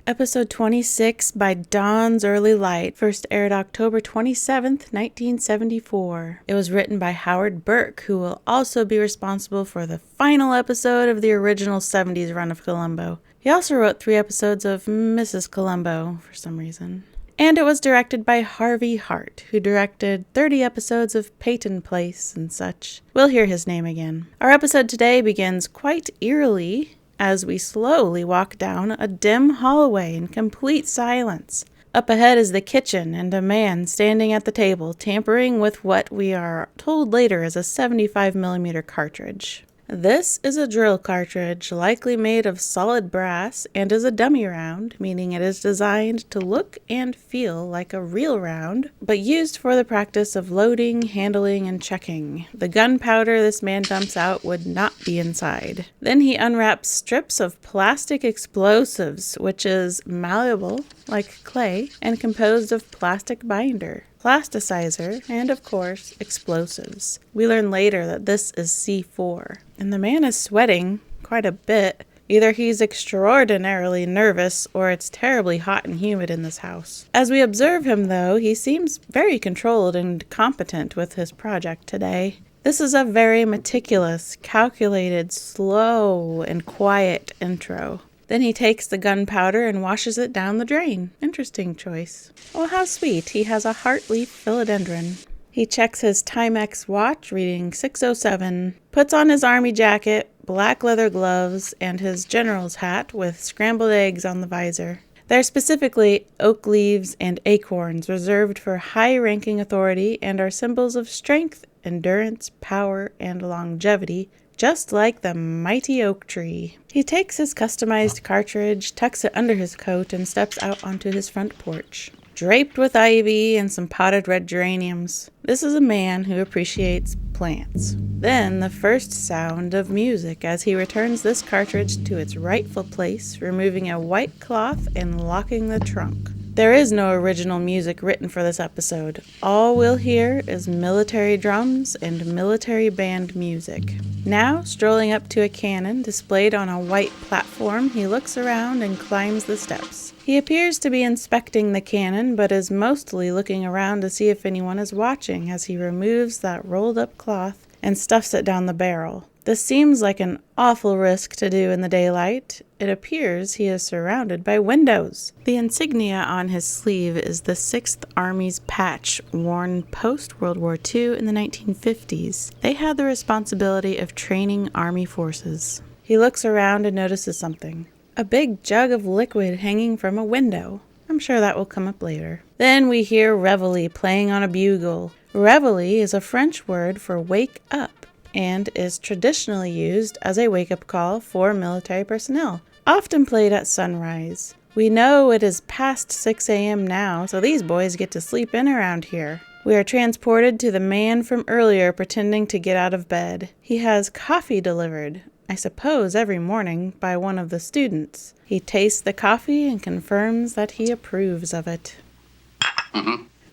Episode 26 by Dawn's Early Light first aired October 27th, 1974. It was written by Howard Berk, who will also be responsible for the final episode of the original 70s run of Columbo. He also wrote 3 episodes of Mrs. Columbo for some reason. And it was directed by Harvey Hart, who directed 30 episodes of Peyton Place and such. We'll hear his name again. Our episode today begins quite eerily as we slowly walk down a dim hallway in complete silence. Up ahead is the kitchen and a man standing at the table tampering with what we are told later is a 75mm cartridge. This is a drill cartridge, likely made of solid brass, and is a dummy round, meaning it is designed to look and feel like a real round, but used for the practice of loading, handling, and checking. The gunpowder this man dumps out would not be inside. Then he unwraps strips of plastic explosives, which is malleable, like clay, and composed of plastic binder, plasticizer, and of course, explosives. We learn later that this is C4. And the man is sweating quite a bit. Either he's extraordinarily nervous or it's terribly hot and humid in this house. As we observe him, though, he seems very controlled and competent with his project today. This is a very meticulous, calculated, slow, and quiet intro. Then he takes the gunpowder and washes it down the drain. Interesting choice. Oh, how sweet. He has a heartleaf philodendron. He checks his Timex watch, reading 6:07, puts on his army jacket, black leather gloves, and his general's hat with scrambled eggs on the visor. They're specifically oak leaves and acorns, reserved for high-ranking authority, and are symbols of strength, endurance, power, and longevity, just like the mighty oak tree. He takes his customized cartridge, tucks it under his coat, and steps out onto his front porch, draped with ivy and some potted red geraniums. This is a man who appreciates plants. Then the first sound of music as he returns this cartridge to its rightful place, removing a white cloth and locking the trunk. There is no original music written for this episode. All we'll hear is military drums and military band music. Now, strolling up to a cannon displayed on a white platform, he looks around and climbs the steps. He appears to be inspecting the cannon, but is mostly looking around to see if anyone is watching as he removes that rolled-up cloth and stuffs it down the barrel. This seems like an awful risk to do in the daylight. It appears he is surrounded by windows. The insignia on his sleeve is the 6th Army's patch, worn post-World War II in the 1950s. They had the responsibility of training Army forces. He looks around and notices something. A big jug of liquid hanging from a window. I'm sure that will come up later. Then we hear reveille playing on a bugle. Reveille is a French word for wake up, and is traditionally used as a wake-up call for military personnel, often played at sunrise. We know it is past 6 a.m. now, so these boys get to sleep in around here. We are transported to the man from earlier pretending to get out of bed. He has coffee delivered, I suppose every morning, by one of the students. He tastes the coffee and confirms that he approves of it.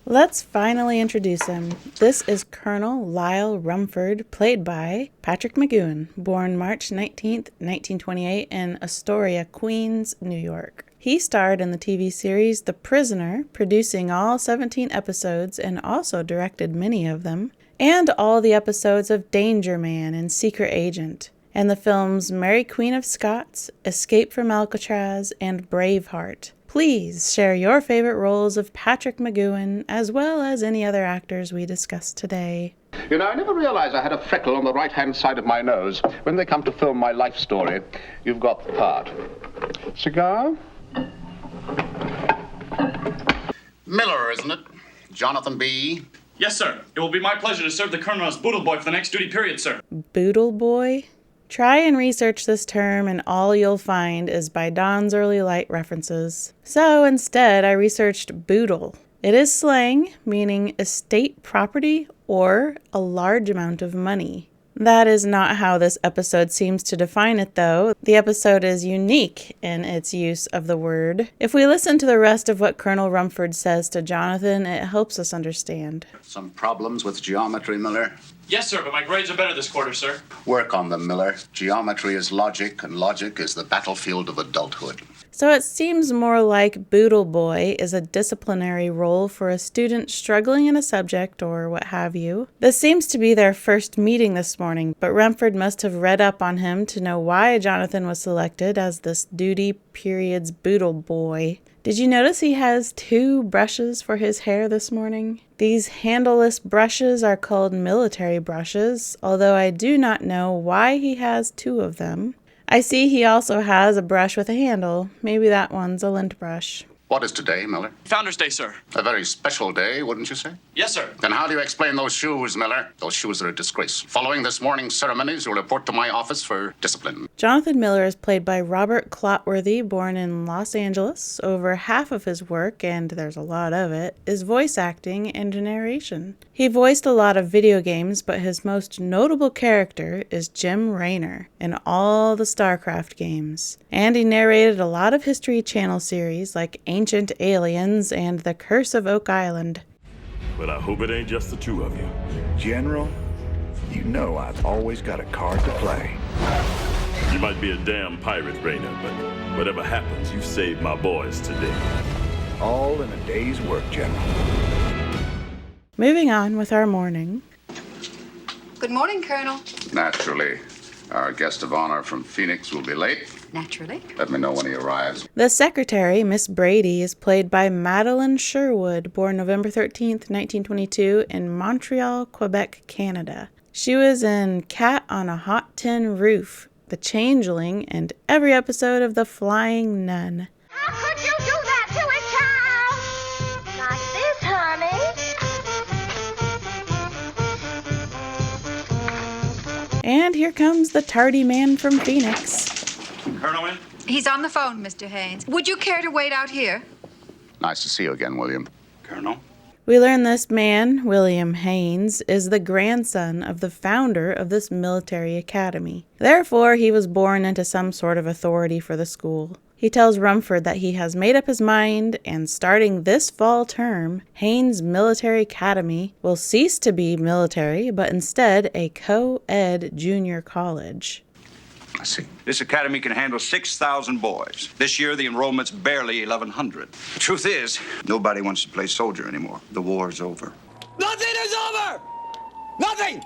Let's finally introduce him. This is Colonel Lyle Rumford, played by Patrick McGoohan, born March 19th, 1928 in Astoria, Queens, New York. He starred in the TV series The Prisoner, producing all 17 episodes and also directed many of them, and all the episodes of Danger Man and Secret Agent, and the films Mary Queen of Scots, Escape from Alcatraz, and Braveheart. Please share your favorite roles of Patrick McGoohan, as well as any other actors we discussed today. You know, I never realized I had a freckle on the right-hand side of my nose. When they come to film my life story, you've got the part. Cigar? Miller, isn't it? Jonathan B. Yes, sir. It will be my pleasure to serve the Colonel as Boodle Boy for the next duty period, sir. Boodle Boy? Try and research this term and all you'll find is by Dawn's Early Light references. So instead, I researched boodle. It is slang, meaning estate property or a large amount of money. That is not how this episode seems to define it, though. The episode is unique in its use of the word. If we listen to the rest of what Colonel Rumford says to Jonathan, it helps us understand. Some problems with geometry, Miller? Yes, sir, but my grades are better this quarter, sir. Work on them, Miller. Geometry is logic, and logic is the battlefield of adulthood. So it seems more like Boodle Boy is a disciplinary role for a student struggling in a subject or what have you. This seems to be their first meeting this morning, but Rumford must have read up on him to know why Jonathan was selected as this duty period's Boodle Boy. Did you notice he has 2 brushes for his hair this morning? These handleless brushes are called military brushes, although I do not know why he has 2 of them. I see he also has a brush with a handle. Maybe that one's a lint brush. What is today, Miller? Founder's Day, sir. A very special day, wouldn't you say? Yes, sir. Then how do you explain those shoes, Miller? Those shoes are a disgrace. Following this morning's ceremonies, you'll report to my office for discipline. Jonathan Miller is played by Robert Clotworthy, born in Los Angeles. Over half of his work, and there's a lot of it, is voice acting and narration. He voiced a lot of video games, but his most notable character is Jim Raynor in all the StarCraft games. And he narrated a lot of History Channel series like Ancient Aliens and The Curse of Oak Island. But I hope it ain't just the 2 of you. General, you know I've always got a card to play. You might be a damn pirate, Raynor, but whatever happens, you saved my boys today. All in a day's work, General. Moving on with our morning. Good morning, Colonel. Naturally, our guest of honor from Phoenix will be late. Naturally. Let me know when he arrives. The secretary, Miss Brady, is played by Madeleine Sherwood, born November 13th, 1922, in Montreal, Quebec, Canada. She was in Cat on a Hot Tin Roof, The Changeling, and every episode of The Flying Nun. How could you do that to a child? Like this, honey. And here comes the tardy man from Phoenix. Colonel in? He's on the phone, Mr. Haynes. Would you care to wait out here? Nice to see you again, William. Colonel? We learn this man, William Haynes, is the grandson of the founder of this military academy. Therefore, he was born into some sort of authority for the school. He tells Rumford that he has made up his mind, and starting this fall term, Haynes Military Academy will cease to be military, but instead a co-ed junior college. I see. This academy can handle 6,000 boys. This year, the enrollment's barely 1,100. The truth is, nobody wants to play soldier anymore. The war's over. Nothing is over! Nothing!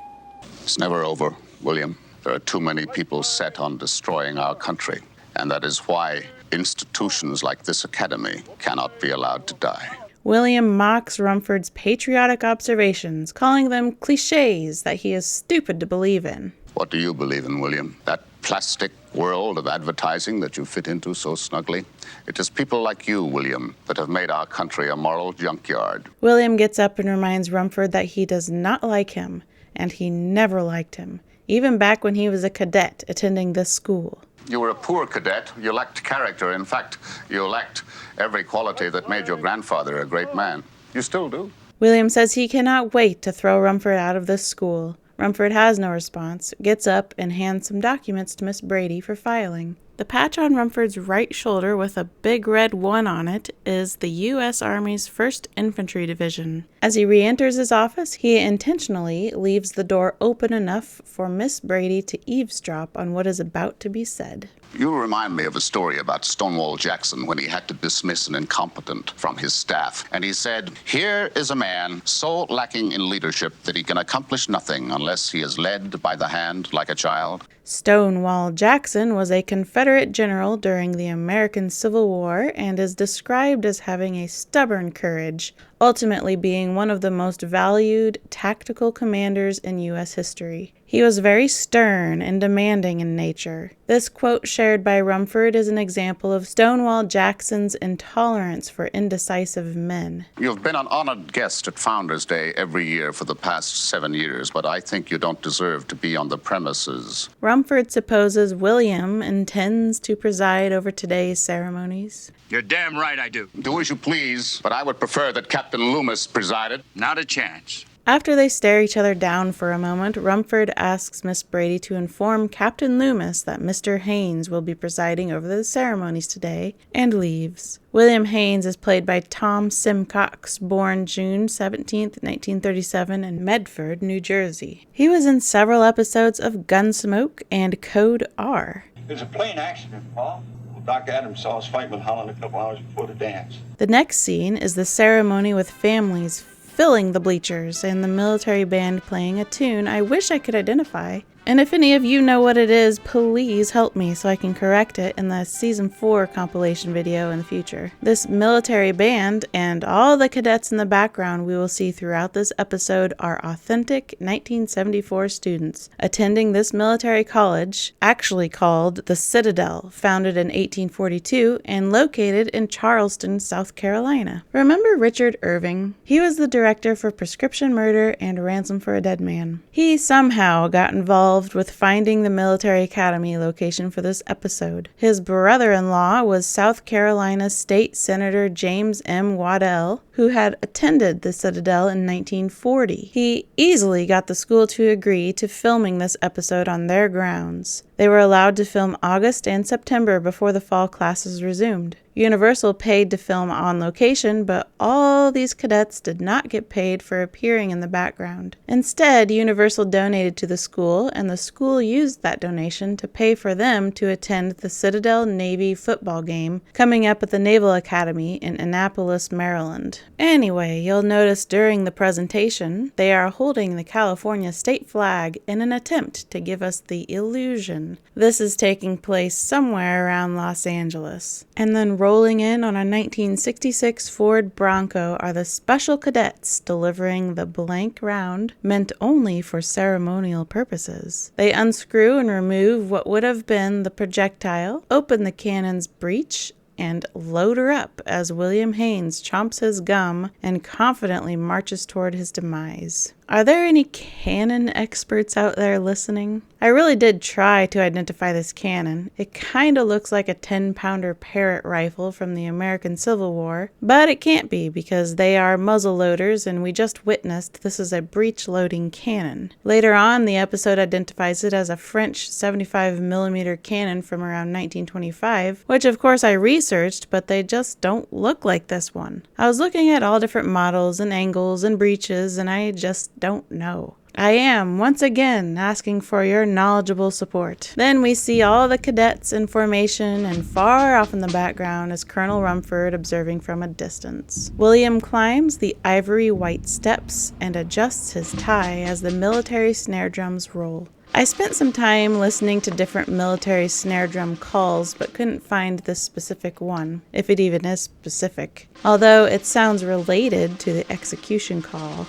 It's never over, William. There are too many people set on destroying our country. And that is why institutions like this academy cannot be allowed to die. William mocks Rumford's patriotic observations, calling them cliches that he is stupid to believe in. What do you believe in, William? That plastic world of advertising that you fit into so snugly? It is people like you, William, that have made our country a moral junkyard. William gets up and reminds Rumford that he does not like him, and he never liked him, even back when he was a cadet attending this school. You were a poor cadet. You lacked character. In fact, you lacked every quality that made your grandfather a great man. You still do. William says he cannot wait to throw Rumford out of this school. Rumford has no response, gets up, and hands some documents to Miss Brady for filing. The patch on Rumford's right shoulder with a big red 1 on it is the U.S. Army's 1st Infantry Division. As he re-enters his office, he intentionally leaves the door open enough for Miss Brady to eavesdrop on what is about to be said. You remind me of a story about Stonewall Jackson when he had to dismiss an incompetent from his staff. And he said, "Here is a man so lacking in leadership that he can accomplish nothing unless he is led by the hand like a child." Stonewall Jackson was a Confederate general during the American Civil War and is described as having a stubborn courage, ultimately being one of the most valued tactical commanders in U.S. history. He was very stern and demanding in nature. This quote shared by Rumford is an example of Stonewall Jackson's intolerance for indecisive men. You've been an honored guest at Founders Day every year for the past 7 years, but I think you don't deserve to be on the premises. Rumford supposes William intends to preside over today's ceremonies. You're damn right I do. Do as you please, but I would prefer that Captain Loomis presided. Not a chance. After they stare each other down for a moment, Rumford asks Miss Brady to inform Captain Loomis that Mr. Haynes will be presiding over the ceremonies today, and leaves. William Haynes is played by Tom Simcox, born June 17, 1937 in Medford, New Jersey. He was in several episodes of Gunsmoke and Code R. It was a plain accident, Paul. Doc Adams saw us fight with Holland a couple hours before the dance. The next scene is the ceremony with families filling the bleachers and the military band playing a tune I wish I could identify. And if any of you know what it is, please help me so I can correct it in the Season 4 compilation video in the future. This military band and all the cadets in the background we will see throughout this episode are authentic 1974 students attending this military college, actually called the Citadel, founded in 1842 and located in Charleston, South Carolina. Remember Richard Irving? He was the director for Prescription Murder and Ransom for a Dead Man. He somehow got involved with finding the military academy location for this episode. His brother-in-law was South Carolina State Senator James M. Waddell, who had attended the Citadel in 1940. He easily got the school to agree to filming this episode on their grounds. They were allowed to film August and September before the fall classes resumed. Universal paid to film on location, but all these cadets did not get paid for appearing in the background. Instead, Universal donated to the school, and the school used that donation to pay for them to attend the Citadel Navy football game coming up at the Naval Academy in Annapolis, Maryland. Anyway, you'll notice during the presentation, they are holding the California state flag in an attempt to give us the illusion this is taking place somewhere around Los Angeles. And then rolling in on a 1966 Ford Bronco are the special cadets delivering the blank round meant only for ceremonial purposes. They unscrew and remove what would have been the projectile, open the cannon's breech, and load her up as William Haynes chomps his gum and confidently marches toward his demise. Are there any cannon experts out there listening? I really did try to identify this cannon. It kinda looks like a 10-pounder Parrott rifle from the American Civil War, but it can't be because they are muzzle loaders and we just witnessed this is a breech-loading cannon. Later on, the episode identifies it as a French 75mm cannon from around 1925, which of course I researched, but they just don't look like this one. I was looking at all different models and angles and breeches, and I just don't know. I am, once again, asking for your knowledgeable support. Then we see all the cadets in formation, and far off in the background is Colonel Rumford observing from a distance. William climbs the ivory white steps and adjusts his tie as the military snare drums roll. I spent some time listening to different military snare drum calls, but couldn't find this specific one, if it even is specific, although it sounds related to the execution call.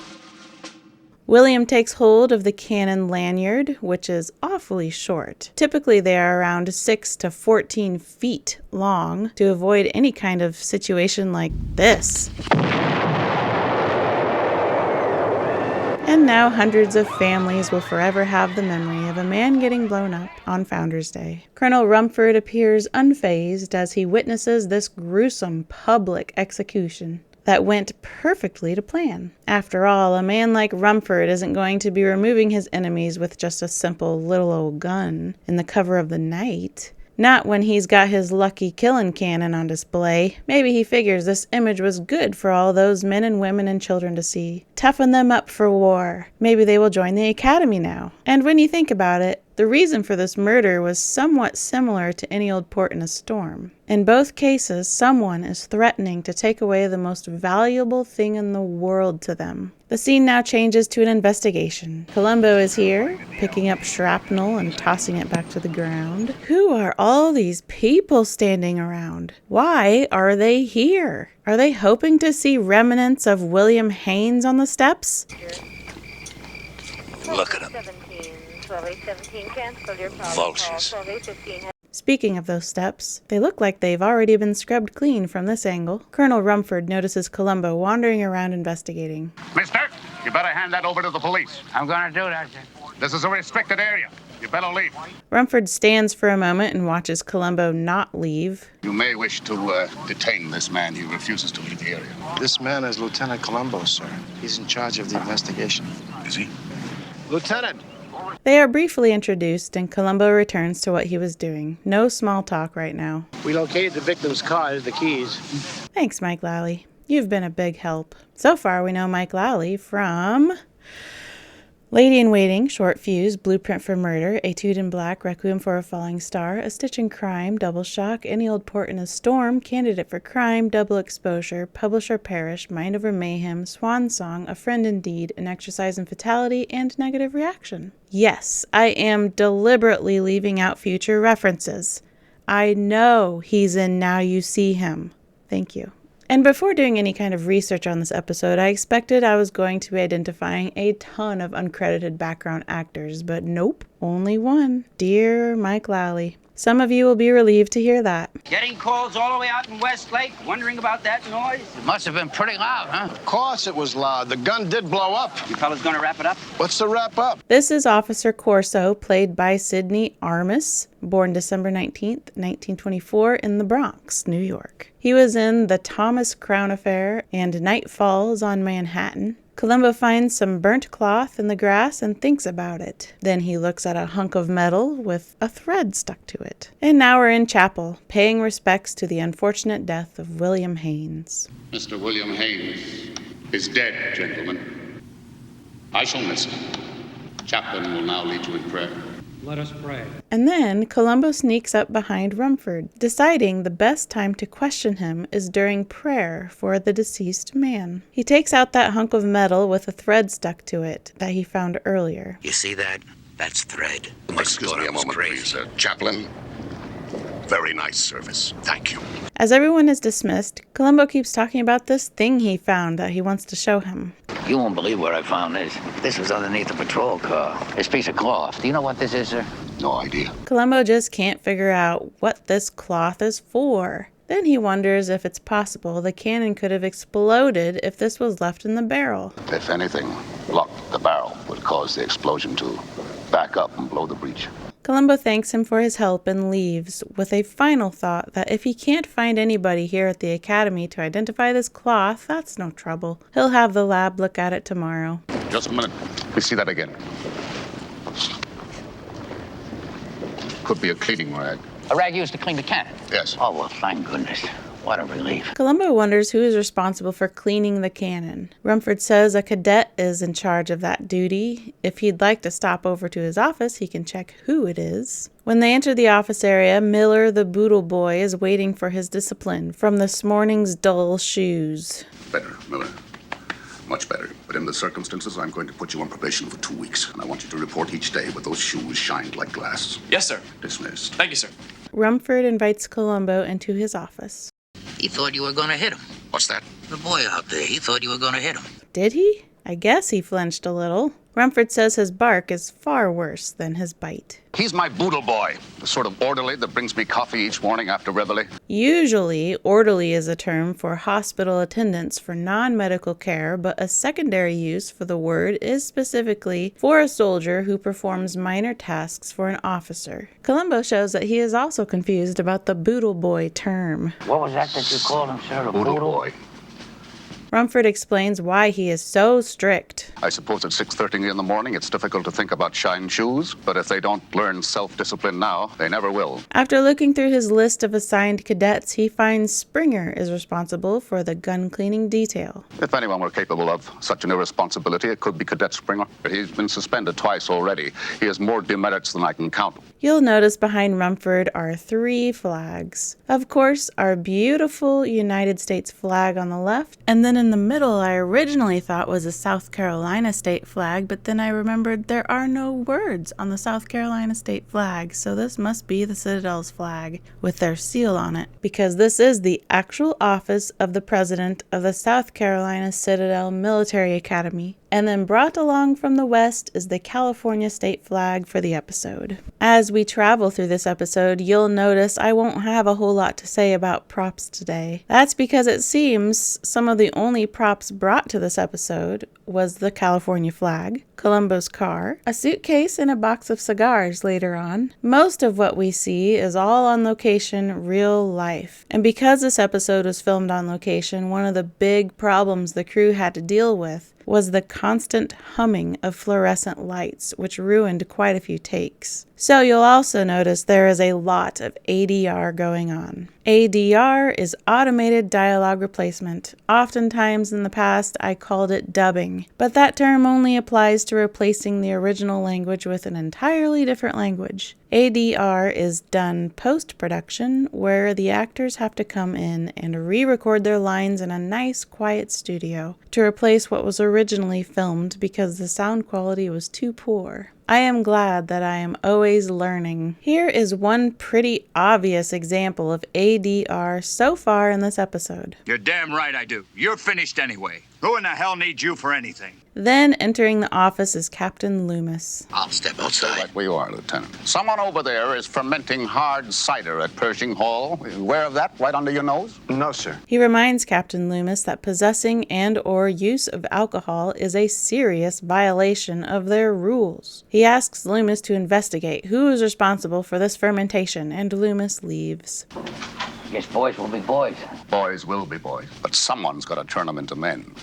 William takes hold of the cannon lanyard, which is awfully short. Typically they are around 6 to 14 feet long to avoid any kind of situation like this. And now hundreds of families will forever have the memory of a man getting blown up on Founders Day. Colonel Rumford appears unfazed as he witnesses this gruesome public execution that went perfectly to plan. After all, a man like Rumford isn't going to be removing his enemies with just a simple little old gun in the cover of the night. Not when he's got his lucky killing cannon on display. Maybe he figures this image was good for all those men and women and children to see. Toughen them up for war. Maybe they will join the academy now. And when you think about it, the reason for this murder was somewhat similar to any old port in a storm. In both cases, someone is threatening to take away the most valuable thing in the world to them. The scene now changes to an investigation. Columbo is here, picking up shrapnel and tossing it back to the ground. Who are all these people standing around? Why are they here? Are they hoping to see remnants of William Haynes on the steps? Look at them. Vultures. Speaking of those steps, they look like they've already been scrubbed clean from this angle. Colonel Rumford notices Columbo wandering around investigating. Mister, you better hand that over to the police. I'm gonna do that, sir. This is a restricted area. You better leave. Rumford stands for a moment and watches Columbo not leave. You may wish to detain this man. He refuses to leave the area. This man is Lieutenant Columbo, sir. He's in charge of the investigation. Is he? Lieutenant! They are briefly introduced, and Columbo returns to what he was doing. No small talk right now. We located the victim's car. There's the keys. Thanks, Mike Lally. You've been a big help. So far, we know Mike Lally from Lady in Waiting, Short Fuse, Blueprint for Murder, Etude in Black, Requiem for a Falling Star, A Stitch in Crime, Double Shock, Any Old Port in a Storm, Candidate for Crime, Double Exposure, Publisher Perish, Mind Over Mayhem, Swan Song, A Friend Indeed, An Exercise in Fatality, and Negative Reaction. Yes, I am deliberately leaving out future references. I know he's in Now You See Him. Thank you. And before doing any kind of research on this episode, I expected I was going to be identifying a ton of uncredited background actors, but nope, only one. Dear Mike Lally. Some of you will be relieved to hear that. Getting calls all the way out in Westlake, wondering about that noise? It must have been pretty loud, huh? Of course it was loud. The gun did blow up. You fellas gonna wrap it up? What's the wrap up? This is Officer Corso, played by Sidney Armis, born December 19th, 1924, in the Bronx, New York. He was in The Thomas Crown Affair and Night Falls on Manhattan. Columbo finds some burnt cloth in the grass and thinks about it. Then he looks at a hunk of metal with a thread stuck to it. And now we're in chapel, paying respects to the unfortunate death of William Haynes. Mr. William Haynes is dead, gentlemen. I shall miss him. Chaplain will now lead you in prayer. Let us pray. And then Columbo sneaks up behind Rumford, deciding the best time to question him is during prayer for the deceased man. He takes out that hunk of metal with a thread stuck to it that he found earlier. You see that? That's thread. Excuse me a moment, please. Chaplain, very nice service. Thank you. As everyone is dismissed, Columbo keeps talking about this thing he found that he wants to show him. You won't believe where I found this. This was underneath a patrol car. This piece of cloth. Do you know what this is, sir? No idea. Columbo just can't figure out what this cloth is for. Then he wonders if it's possible the cannon could have exploded if this was left in the barrel. If anything blocked the barrel, would cause the explosion to back up and blow the breech. Columbo thanks him for his help and leaves, with a final thought that if he can't find anybody here at the academy to identify this cloth, that's no trouble. He'll have the lab look at it tomorrow. Just a minute. We see that again. Could be a cleaning rag. A rag used to clean the cannon? Yes. Oh, well, thank goodness. What a relief. Columbo wonders who is responsible for cleaning the cannon. Rumford says a cadet is in charge of that duty. If he'd like to stop over to his office, he can check who it is. When they enter the office area, Miller, the boodle boy, is waiting for his discipline from this morning's dull shoes. Better, Miller. Much better. But in the circumstances, I'm going to put you on probation for 2 weeks. And I want you to report each day with those shoes shined like glass. Yes, sir. Dismissed. Thank you, sir. Rumford invites Columbo into his office. He thought you were going to hit him. What's that? The boy out there, he thought you were going to hit him. Did he? I guess he flinched a little. Rumford says his bark is far worse than his bite. He's my boodle boy, the sort of orderly that brings me coffee each morning after reveille. Usually, orderly is a term for hospital attendants for non-medical care, but a secondary use for the word is specifically for a soldier who performs minor tasks for an officer. Columbo shows that he is also confused about the boodle boy term. What was that you called him, sir? A Boodle boy. Rumford explains why he is so strict. I suppose at 6:30 in the morning it's difficult to think about shined shoes, but if they don't learn self-discipline now, they never will. After looking through his list of assigned cadets, he finds Springer is responsible for the gun cleaning detail. If anyone were capable of such an irresponsibility, it could be Cadet Springer. He's been suspended twice already. He has more demerits than I can count. You'll notice behind Rumford are 3 flags. Of course, our beautiful United States flag on the left, and then in the middle I originally thought was a South Carolina state flag, but then I remembered there are no words on the South Carolina state flag, so this must be the Citadel's flag with their seal on it, because this is the actual office of the president of the South Carolina Citadel Military Academy. And then brought along from the west is the California state flag for the episode. As we travel through this episode, you'll notice I won't have a whole lot to say about props today. That's because it seems some of the only props brought to this episode was the California flag, Columbo's car, a suitcase, and a box of cigars later on. Most of what we see is all on location, real life. And because this episode was filmed on location, one of the big problems the crew had to deal with was the constant humming of fluorescent lights, which ruined quite a few takes. So you'll also notice there is a lot of ADR going on. ADR is automated dialogue replacement. Oftentimes in the past I called it dubbing, but that term only applies to replacing the original language with an entirely different language. ADR is done post-production, where the actors have to come in and re-record their lines in a nice quiet studio to replace what was originally filmed because the sound quality was too poor. I am glad that I am always learning. Here is one pretty obvious example of ADR so far in this episode. You're damn right I do. You're finished anyway. Who in the hell needs you for anything? Then entering the office is Captain Loomis. I'll step outside. Right where you are, Lieutenant. Someone over there is fermenting hard cider at Pershing Hall. Are you aware of that right under your nose? No, sir. He reminds Captain Loomis that possessing and/or use of alcohol is a serious violation of their rules. He asks Loomis to investigate who is responsible for this fermentation, and Loomis leaves. Guess boys will be boys. Boys will be boys, but someone's got to turn them into men.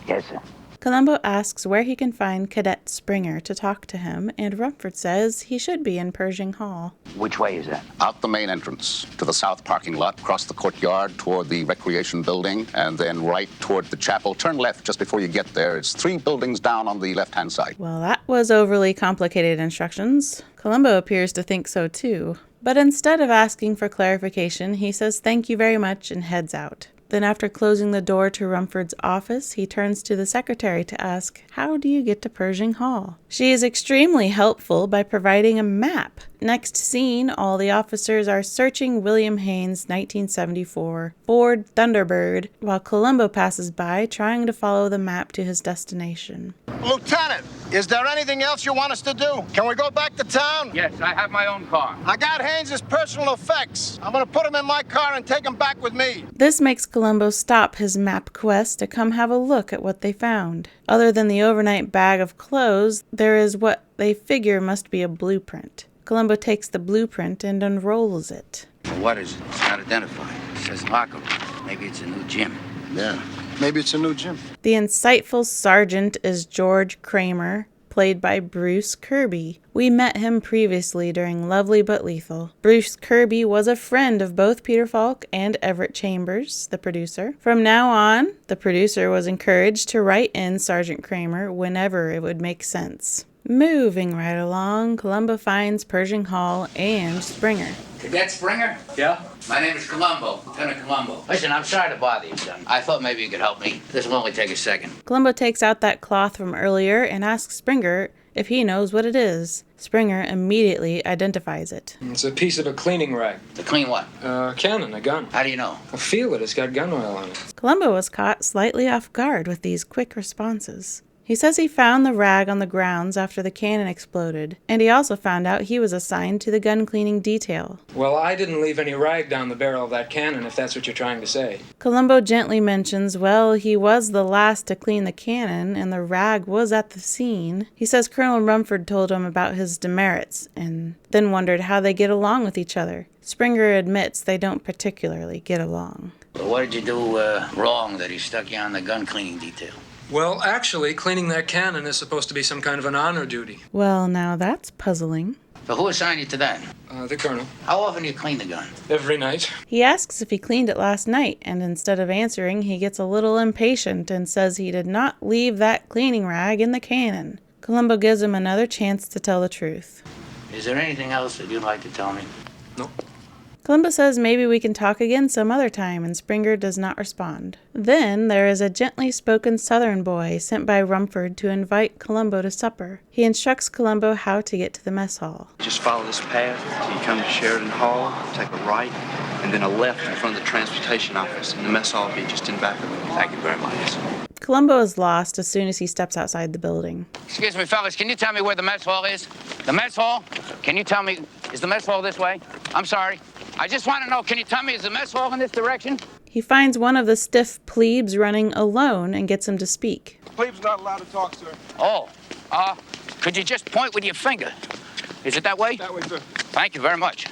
Yes, sir. Columbo asks where he can find Cadet Springer to talk to him, and Rumford says he should be in Pershing Hall. Which way is that? Out the main entrance, to the south parking lot, across the courtyard toward the recreation building, and then right toward the chapel. Turn left just before you get there. It's 3 buildings down on the left-hand side. Well, that was overly complicated instructions. Columbo appears to think so too. But instead of asking for clarification, he says thank you very much and heads out. Then after closing the door to Rumford's office, he turns to the secretary to ask, how do you get to Pershing Hall? She is extremely helpful by providing a map. Next scene, all the officers are searching William Haynes' 1974 Ford Thunderbird, while Columbo passes by trying to follow the map to his destination. Lieutenant, is there anything else you want us to do? Can we go back to town? Yes, I have my own car. I got Haynes' personal effects. I'm gonna put him in my car and take him back with me. This makes Columbo stop his map quest to come have a look at what they found. Other than the overnight bag of clothes, there is what they figure must be a blueprint. Columbo takes the blueprint and unrolls it. What is it? It's not identified. It says locker room. Maybe it's a new gym. Yeah, maybe it's a new gym. The insightful sergeant is George Kramer, played by Bruce Kirby. We met him previously during Lovely But Lethal. Bruce Kirby was a friend of both Peter Falk and Everett Chambers, the producer. From now on, the producer was encouraged to write in Sergeant Kramer whenever it would make sense. Moving right along, Columbo finds Pershing Hall and Springer. Cadet Springer? Yeah? My name is Columbo, Lieutenant Columbo. Listen, I'm sorry to bother you, son. I thought maybe you could help me. This will only take a second. Columbo takes out that cloth from earlier and asks Springer if he knows what it is. Springer immediately identifies it. It's a piece of a cleaning rag. To clean what? A cannon, a gun. How do you know? I feel it. It's got gun oil on it. Columbo was caught slightly off guard with these quick responses. He says he found the rag on the grounds after the cannon exploded, and he also found out he was assigned to the gun cleaning detail. Well, I didn't leave any rag down the barrel of that cannon, if that's what you're trying to say. Columbo gently mentions, well, he was the last to clean the cannon, and the rag was at the scene. He says Colonel Rumford told him about his demerits, and then wondered how they get along with each other. Springer admits they don't particularly get along. Well, what did you do wrong that he stuck you on the gun cleaning detail? Well, actually, cleaning that cannon is supposed to be some kind of an honor duty. Well, now that's puzzling. So who assigned you to that? The colonel. How often do you clean the gun? Every night. He asks if he cleaned it last night, and instead of answering, he gets a little impatient and says he did not leave that cleaning rag in the cannon. Columbo gives him another chance to tell the truth. Is there anything else that you'd like to tell me? No. Columbo says maybe we can talk again some other time, and Springer does not respond. Then there is a gently spoken southern boy sent by Rumford to invite Columbo to supper. He instructs Columbo how to get to the mess hall. Just follow this path till you come to Sheridan Hall, take a right, and then a left in front of the transportation office, and the mess hall will be just in back of it. Thank you very much. Columbo is lost as soon as he steps outside the building. Excuse me, fellas, can you tell me where the mess hall is? The mess hall? Can you tell me, is the mess hall this way? I'm sorry. I just want to know, can you tell me, is the mess hall in this direction? He finds one of the stiff plebes running alone and gets him to speak. Plebe's not allowed to talk, sir. Oh, could you just point with your finger? Is it that way? That way, sir. Thank you very much.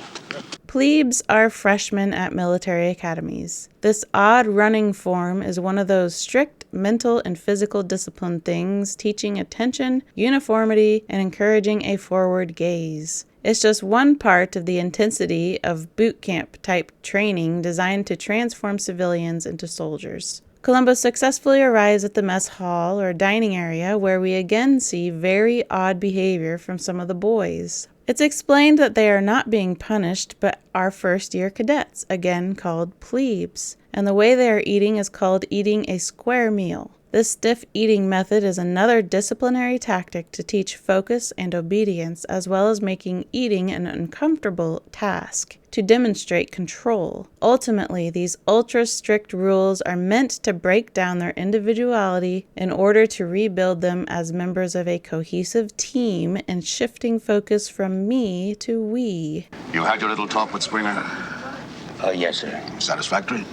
Plebes are freshmen at military academies. This odd running form is one of those strict mental and physical discipline things, teaching attention, uniformity, and encouraging a forward gaze. It's just one part of the intensity of boot camp type training designed to transform civilians into soldiers. Columbo successfully arrives at the mess hall or dining area where we again see very odd behavior from some of the boys. It's explained that they are not being punished but are first-year cadets, again called plebes, and the way they are eating is called eating a square meal. This stiff eating method is another disciplinary tactic to teach focus and obedience, as well as making eating an uncomfortable task to demonstrate control. Ultimately, these ultra-strict rules are meant to break down their individuality in order to rebuild them as members of a cohesive team and shifting focus from me to we. You had your little talk with Springer? Yes, sir. Satisfactory?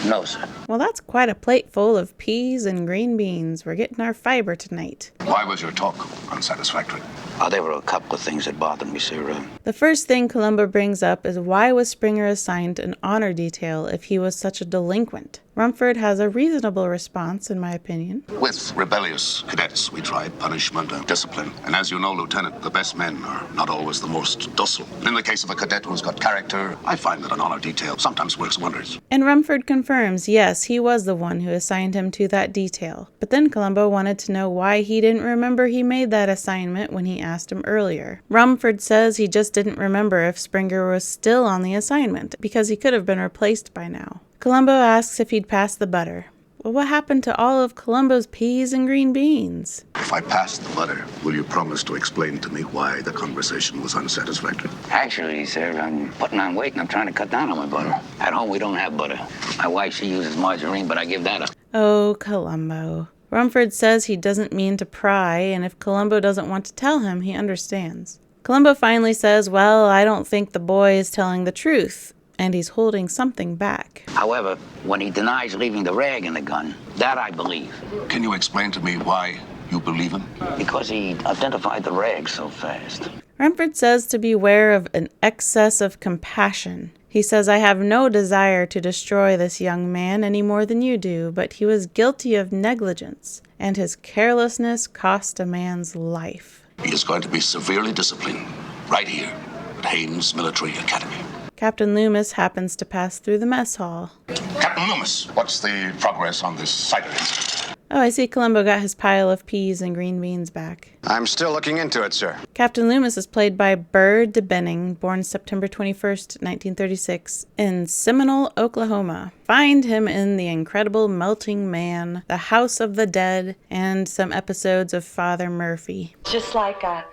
No, sir. Well, that's quite a plate full of peas and green beans. We're getting our fiber tonight. Why was your talk unsatisfactory? There were a couple of things that bothered me, sir. The first thing Columbo brings up is why was Springer assigned an honor detail if he was such a delinquent? Rumford has a reasonable response, in my opinion. With rebellious cadets, we try punishment and discipline. And as you know, Lieutenant, the best men are not always the most docile. But in the case of a cadet who's got character, I find that an honor detail sometimes works wonders. And Rumford confirms, yes, he was the one who assigned him to that detail. But then Columbo wanted to know why he didn't remember he made that assignment when he asked him earlier. Rumford says he just didn't remember if Springer was still on the assignment, because he could have been replaced by now. Columbo asks if he'd passed the butter. Well, what happened to all of Columbo's peas and green beans? If I pass the butter, will you promise to explain to me why the conversation was unsatisfactory? Actually, sir, I'm putting on weight and I'm trying to cut down on my butter. At home, we don't have butter. My wife, she uses margarine, but I give that up. Oh, Columbo. Rumford says he doesn't mean to pry, and if Columbo doesn't want to tell him, he understands. Columbo finally says, well, I don't think the boy is telling the truth, and he's holding something back. However, when he denies leaving the rag in the gun, that I believe. Can you explain to me why you believe him? Because he identified the rag so fast. Rumford says to beware of an excess of compassion. He says, I have no desire to destroy this young man any more than you do, but he was guilty of negligence, and his carelessness cost a man's life. He is going to be severely disciplined right here at Haynes Military Academy. Captain Loomis happens to pass through the mess hall. Captain Loomis, what's the progress on this cider incident? Oh, I see Columbo got his pile of peas and green beans back. I'm still looking into it, sir. Captain Loomis is played by Burr DeBenning, born September 21st, 1936, in Seminole, Oklahoma. Find him in The Incredible Melting Man, The House of the Dead, and some episodes of Father Murphy. Just like a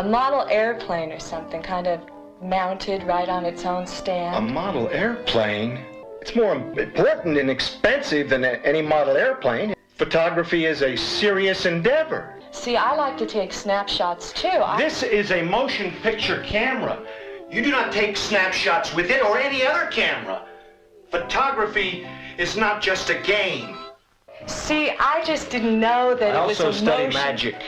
model airplane or something, kind of mounted right on its own stand. A model airplane? It's more important and expensive than any model airplane. Photography is a serious endeavor. See, I like to take snapshots too. This is a motion picture camera. You do not take snapshots with it or any other camera. Photography is not just a game. See, I just didn't know that it was a motion. I also study magic.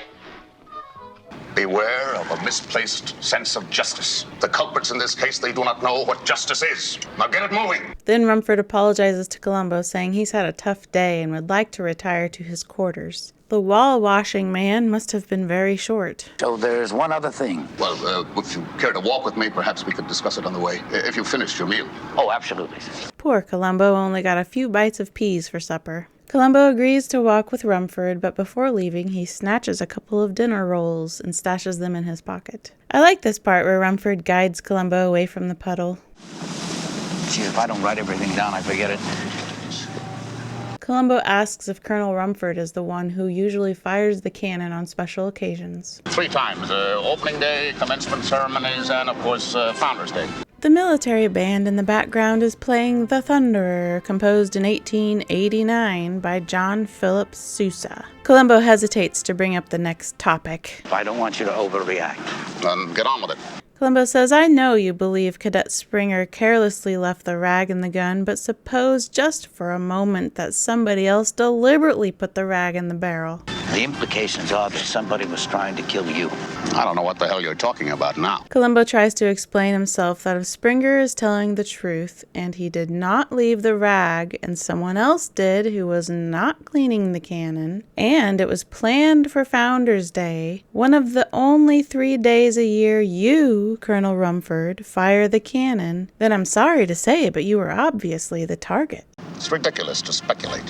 Beware of a misplaced sense of justice. The culprits in this case, they do not know what justice is. Now get it moving. Then Rumford apologizes to Columbo, saying he's had a tough day and would like to retire to his quarters. The wall-washing man must have been very short. So there's one other thing. Well, if you care to walk with me, perhaps we could discuss it on the way, if you finished your meal. Oh, absolutely. Poor Columbo only got a few bites of peas for supper. Columbo agrees to walk with Rumford, but before leaving, he snatches a couple of dinner rolls and stashes them in his pocket. I like this part where Rumford guides Columbo away from the puddle. Gee, if I don't write everything down, I forget it. Columbo asks if Colonel Rumford is the one who usually fires the cannon on special occasions. 3 times, opening day, commencement ceremonies, and of course, Founders Day. The military band in the background is playing The Thunderer, composed in 1889 by John Philip Sousa. Columbo hesitates to bring up the next topic. I don't want you to overreact. Then get on with it. Columbo says, I know you believe Cadet Springer carelessly left the rag in the gun, but suppose just for a moment that somebody else deliberately put the rag in the barrel. The implications are that somebody was trying to kill you. I don't know what the hell you're talking about now. Columbo tries to explain himself that if Springer is telling the truth and he did not leave the rag and someone else did who was not cleaning the cannon, and it was planned for Founders Day, one of the only 3 days a year you, Colonel Rumford, fire the cannon, then I'm sorry to say it, but you were obviously the target. It's ridiculous to speculate.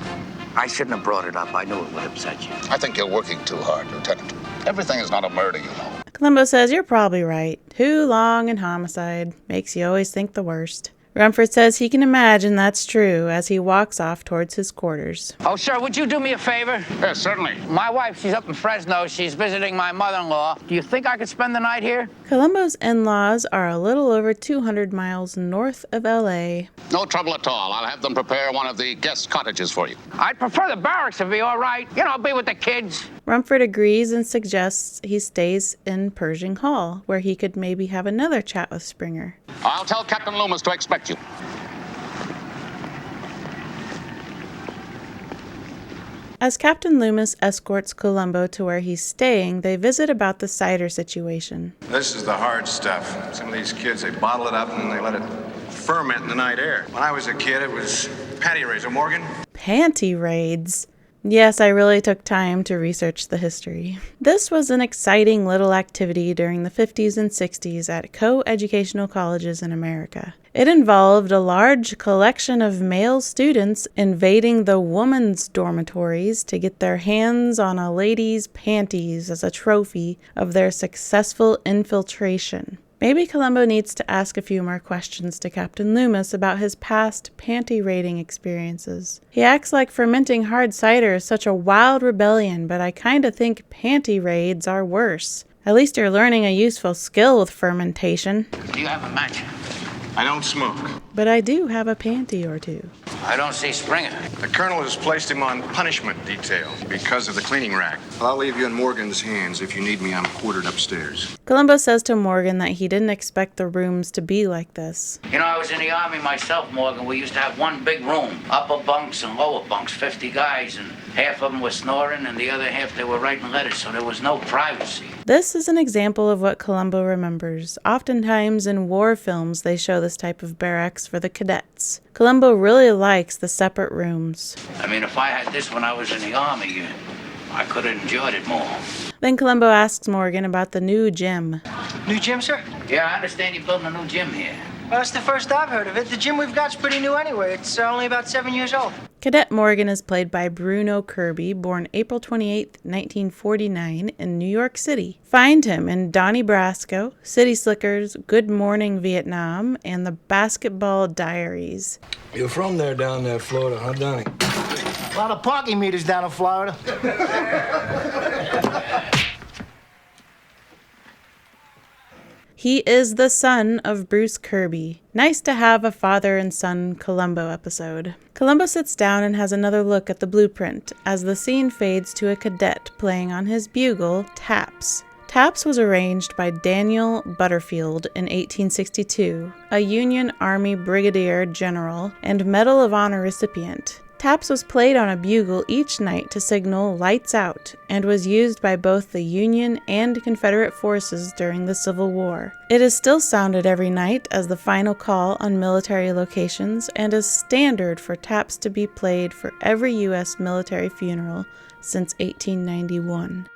I shouldn't have brought it up. I knew it would upset you. I think you're working too hard, Lieutenant. Everything is not a murder, you know. Columbo says you're probably right. Too long and homicide. Makes you always think the worst. Rumford says he can imagine that's true as he walks off towards his quarters. Oh, sir, would you do me a favor? Yes, certainly. My wife, she's up in Fresno. She's visiting my mother-in-law. Do you think I could spend the night here? Columbo's in-laws are a little over 200 miles north of L.A. No trouble at all. I'll have them prepare one of the guest cottages for you. I'd prefer the barracks if be all right. You know, be with the kids. Rumford agrees and suggests he stays in Pershing Hall, where he could maybe have another chat with Springer. I'll tell Captain Loomis to expect you. As Captain Loomis escorts Columbo to where he's staying, they visit about the cider situation. This is the hard stuff. Some of these kids, they bottle it up and then they let it ferment in the night air. When I was a kid, it was panty raiser, Morgan. Panty raids. Yes, I really took time to research the history. This was an exciting little activity during the 50s and 60s at co-educational colleges in America. It involved a large collection of male students invading the women's dormitories to get their hands on a lady's panties as a trophy of their successful infiltration. Maybe Columbo needs to ask a few more questions to Captain Loomis about his past panty raiding experiences. He acts like fermenting hard cider is such a wild rebellion, but I kinda think panty raids are worse. At least you're learning a useful skill with fermentation. Do you have a match? I don't smoke. But I do have a panty or two. I don't see Springer. The colonel has placed him on punishment detail because of the cleaning rack. I'll leave you in Morgan's hands. If you need me, I'm quartered upstairs. Columbo says to Morgan that he didn't expect the rooms to be like this. You know, I was in the Army myself, Morgan. We used to have one big room, upper bunks and lower bunks, 50 guys, and half of them were snoring, and the other half they were writing letters, so there was no privacy. This is an example of what Columbo remembers. Oftentimes in war films, they show this type of barracks for the cadets. Columbo really likes the separate rooms. I mean, if I had this when I was in the Army, I could have enjoyed it more. Then Columbo asks Morgan about the new gym. New gym, sir? Yeah, I understand you're building a new gym here. Well, that's the first I've heard of it. The gym we've got's pretty new anyway. It's only about 7 years old. Cadet Morgan is played by Bruno Kirby, born April 28, 1949, in New York City. Find him in Donnie Brasco, City Slickers, Good Morning Vietnam, and The Basketball Diaries. You're from there down there, Florida, huh, Donnie? A lot of parking meters down in Florida. He is the son of Bruce Kirby. Nice to have a father and son Columbo episode. Columbo sits down and has another look at the blueprint as the scene fades to a cadet playing on his bugle, Taps. Taps was arranged by Daniel Butterfield in 1862, a Union Army Brigadier General and Medal of Honor recipient. Taps was played on a bugle each night to signal lights out and was used by both the Union and Confederate forces during the Civil War. It is still sounded every night as the final call on military locations and is standard for taps to be played for every U.S. military funeral since 1891.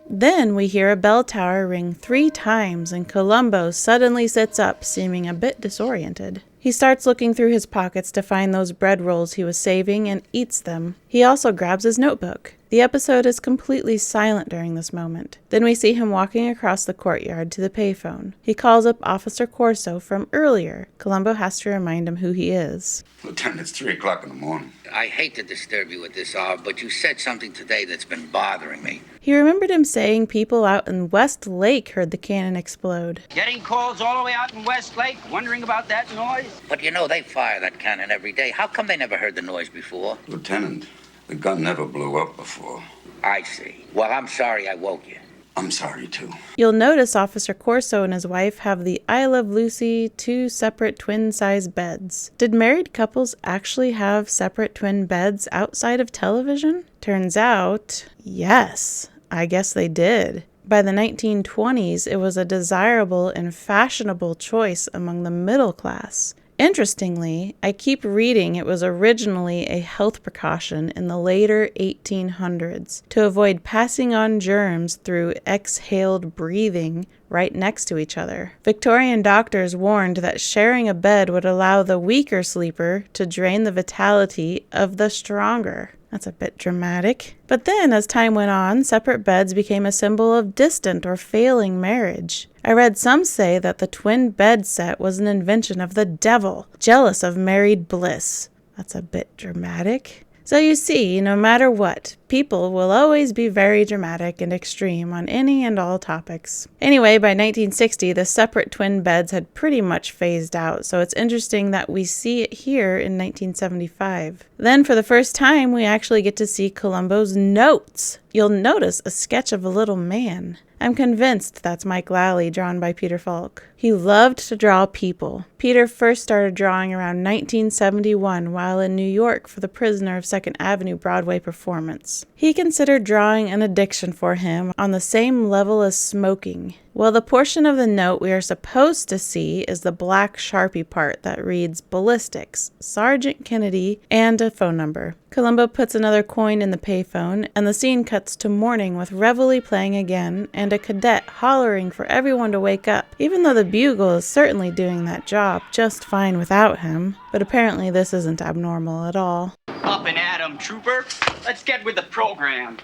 Then we hear a bell tower ring 3 times and Columbo suddenly sits up, seeming a bit disoriented. He starts looking through his pockets to find those bread rolls he was saving and eats them. He also grabs his notebook. The episode is completely silent during this moment. Then we see him walking across the courtyard to the payphone. He calls up Officer Corso from earlier. Columbo has to remind him who he is. Lieutenant, it's 3 o'clock in the morning. I hate to disturb you at this hour, but you said something today that's been bothering me. He remembered him saying people out in West Lake heard the cannon explode. Getting calls all the way out in West Lake, wondering about that noise? But you know, they fire that cannon every day. How come they never heard the noise before? Lieutenant, the gun never blew up before. I see. Well, I'm sorry I woke you. I'm sorry, too. You'll notice Officer Corso and his wife have the I Love Lucy 2 separate twin-size beds. Did married couples actually have separate twin beds outside of television? Turns out, yes. I guess they did. By the 1920s, it was a desirable and fashionable choice among the middle class. Interestingly, I keep reading it was originally a health precaution in the later 1800s to avoid passing on germs through exhaled breathing right next to each other. Victorian doctors warned that sharing a bed would allow the weaker sleeper to drain the vitality of the stronger. That's a bit dramatic. But then, as time went on, separate beds became a symbol of distant or failing marriage. I read some say that the twin bed set was an invention of the devil, jealous of married bliss. That's a bit dramatic. So you see, no matter what, people will always be very dramatic and extreme on any and all topics. Anyway, by 1960, the separate twin beds had pretty much phased out, so it's interesting that we see it here in 1975. Then, for the first time, we actually get to see Columbo's notes. You'll notice a sketch of a little man. I'm convinced that's Mike Lally, drawn by Peter Falk. He loved to draw people. Peter first started drawing around 1971 while in New York for the Prisoner of 2nd Avenue Broadway performance. He considered drawing an addiction for him on the same level as smoking. Well, the portion of the note we are supposed to see is the black Sharpie part that reads Ballistics, Sergeant Kennedy, and a phone number. Columbo puts another coin in the payphone, and the scene cuts to morning with Reveille playing again and a cadet hollering for everyone to wake up, even though the bugle is certainly doing that job just fine without him. But apparently this isn't abnormal at all. Up and at 'em, trooper. Let's get with the program.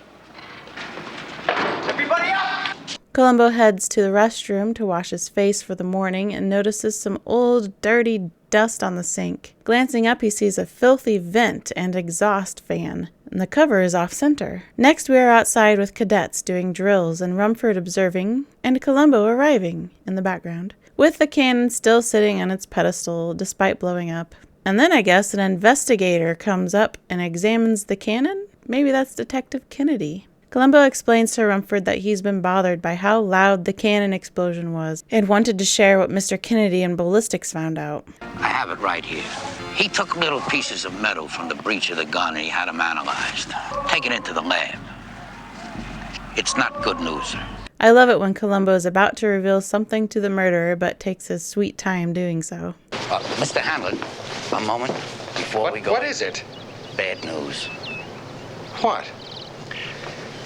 Everybody up! Columbo heads to the restroom to wash his face for the morning and notices some old, dirty dust on the sink. Glancing up, he sees a filthy vent and exhaust fan, and the cover is off-center. Next, we are outside with cadets doing drills and Rumford observing, and Columbo arriving in the background, with the cannon still sitting on its pedestal despite blowing up. And then I guess an investigator comes up and examines the cannon? Maybe that's Detective Kennedy. Columbo explains to Rumford that he's been bothered by how loud the cannon explosion was and wanted to share what Mr. Kennedy and ballistics found out. I have it right here. He took little pieces of metal from the breech of the gun and he had them analyzed. Taken into the lab. It's not good news, sir. I love it when Columbo is about to reveal something to the murderer but takes his sweet time doing so. Mr. Hamlet, a moment before we go. What is it? Bad news. What?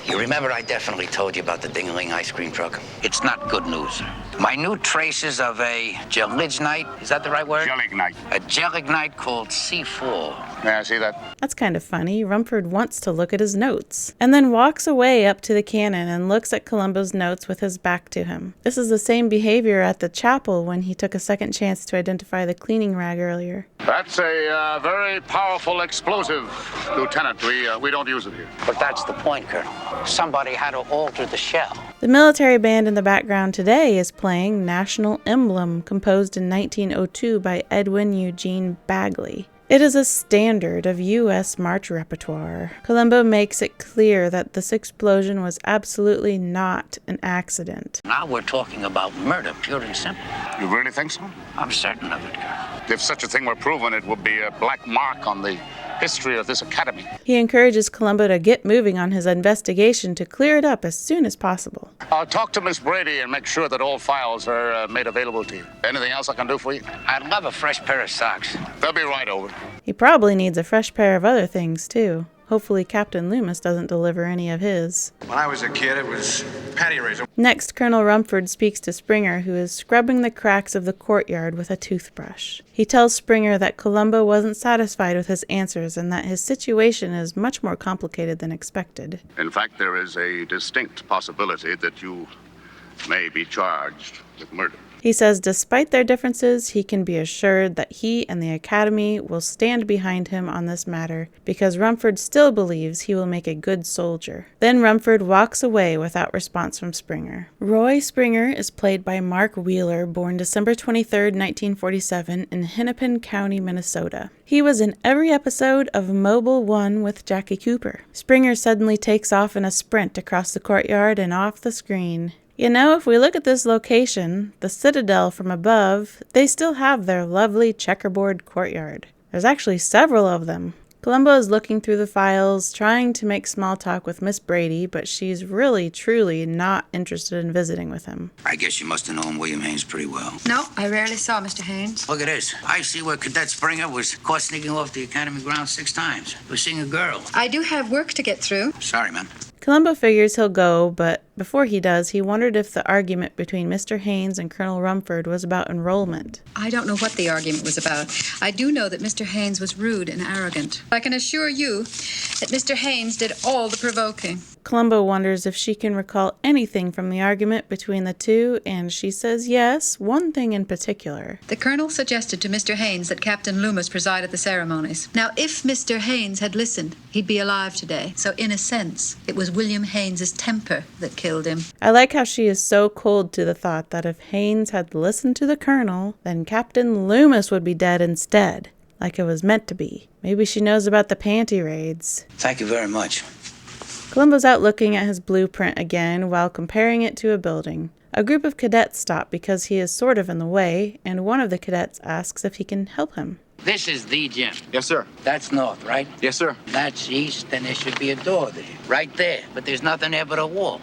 You remember I definitely told you about the ding-a-ling ice cream truck? It's not good news, sir. My new traces of a gelignite, is that the right word? Gelignite. A gelignite called C4. Yeah, I see that. That's kind of funny. Rumford wants to look at his notes, and then walks away up to the cannon and looks at Columbo's notes with his back to him. This is the same behavior at the chapel when he took a second chance to identify the cleaning rag earlier. That's a very powerful explosive, Lieutenant. We don't use it here. But that's the point, Colonel. Somebody had to alter the shell. The military band in the background today is playing National Emblem, composed in 1902 by Edwin Eugene Bagley. It is a standard of U.S. march repertoire. Columbo makes it clear that this explosion was absolutely not an accident. Now we're talking about murder, pure and simple. You really think so? I'm certain of it, Colonel. If such a thing were proven, it would be a black mark on the history of this academy. He encourages Columbo to get moving on his investigation to clear it up as soon as possible. I'll talk to Miss Brady and make sure that all files are made available to you. Anything else I can do for you? I'd love a fresh pair of socks. They'll be right over. He probably needs a fresh pair of other things, too. Hopefully Captain Loomis doesn't deliver any of his. When I was a kid, it was panty razor. Next, Colonel Rumford speaks to Springer, who is scrubbing the cracks of the courtyard with a toothbrush. He tells Springer that Columbo wasn't satisfied with his answers and that his situation is much more complicated than expected. In fact, there is a distinct possibility that you may be charged with murder. He says despite their differences, he can be assured that he and the Academy will stand behind him on this matter because Rumford still believes he will make a good soldier. Then Rumford walks away without response from Springer. Roy Springer is played by Mark Wheeler, born December 23, 1947 in Hennepin County, Minnesota. He was in every episode of Mobile 1 with Jackie Cooper. Springer suddenly takes off in a sprint across the courtyard and off the screen. You know, if we look at this location, the Citadel from above, they still have their lovely checkerboard courtyard. There's actually several of them. Columbo is looking through the files, trying to make small talk with Miss Brady, but she's really, truly not interested in visiting with him. I guess you must have known William Haynes pretty well. No, I rarely saw Mr. Haynes. Look at this. I see where Cadet Springer was caught sneaking off the academy grounds 6 times. He was seeing a girl. I do have work to get through. Sorry, ma'am. Columbo figures he'll go, but before he does, he wondered if the argument between Mr. Haynes and Colonel Rumford was about enrollment. I don't know what the argument was about. I do know that Mr. Haynes was rude and arrogant. I can assure you that Mr. Haynes did all the provoking. Columbo wonders if she can recall anything from the argument between the two, and she says yes, one thing in particular. The colonel suggested to Mr. Haynes that Captain Loomis preside at the ceremonies. Now, if Mr. Haynes had listened, he'd be alive today. So, in a sense, it was William Haynes's temper that killed him. I like how she is so cold to the thought that if Haynes had listened to the colonel, then Captain Loomis would be dead instead, like it was meant to be. Maybe she knows about the panty raids. Thank you very much. Columbo's out looking at his blueprint again while comparing it to a building. A group of cadets stop because he is sort of in the way, and one of the cadets asks if he can help him. This is the gym. Yes, sir. That's north, right? Yes, sir. That's east, and there should be a door there. Right there. But there's nothing there but a wall.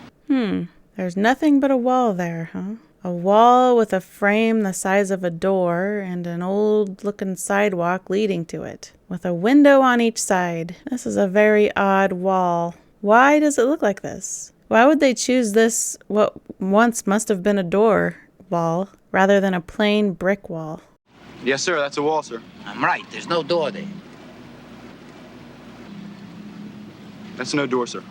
There's nothing but a wall there, huh? A wall with a frame the size of a door and an old-looking sidewalk leading to it, with a window on each side. This is a very odd wall. Why does it look like this? Why would they choose this, what once must have been a door wall, rather than a plain brick wall? Yes, sir. That's a wall, sir. I'm right. There's no door there. That's no door, sir.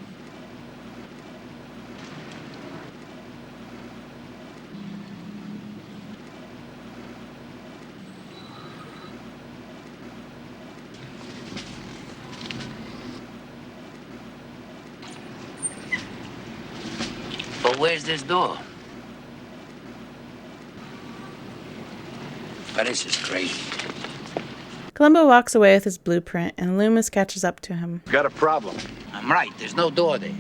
But where's this door? But this is crazy. Columbo walks away with his blueprint, and Loomis catches up to him. Got a problem. I'm right. There's no door there.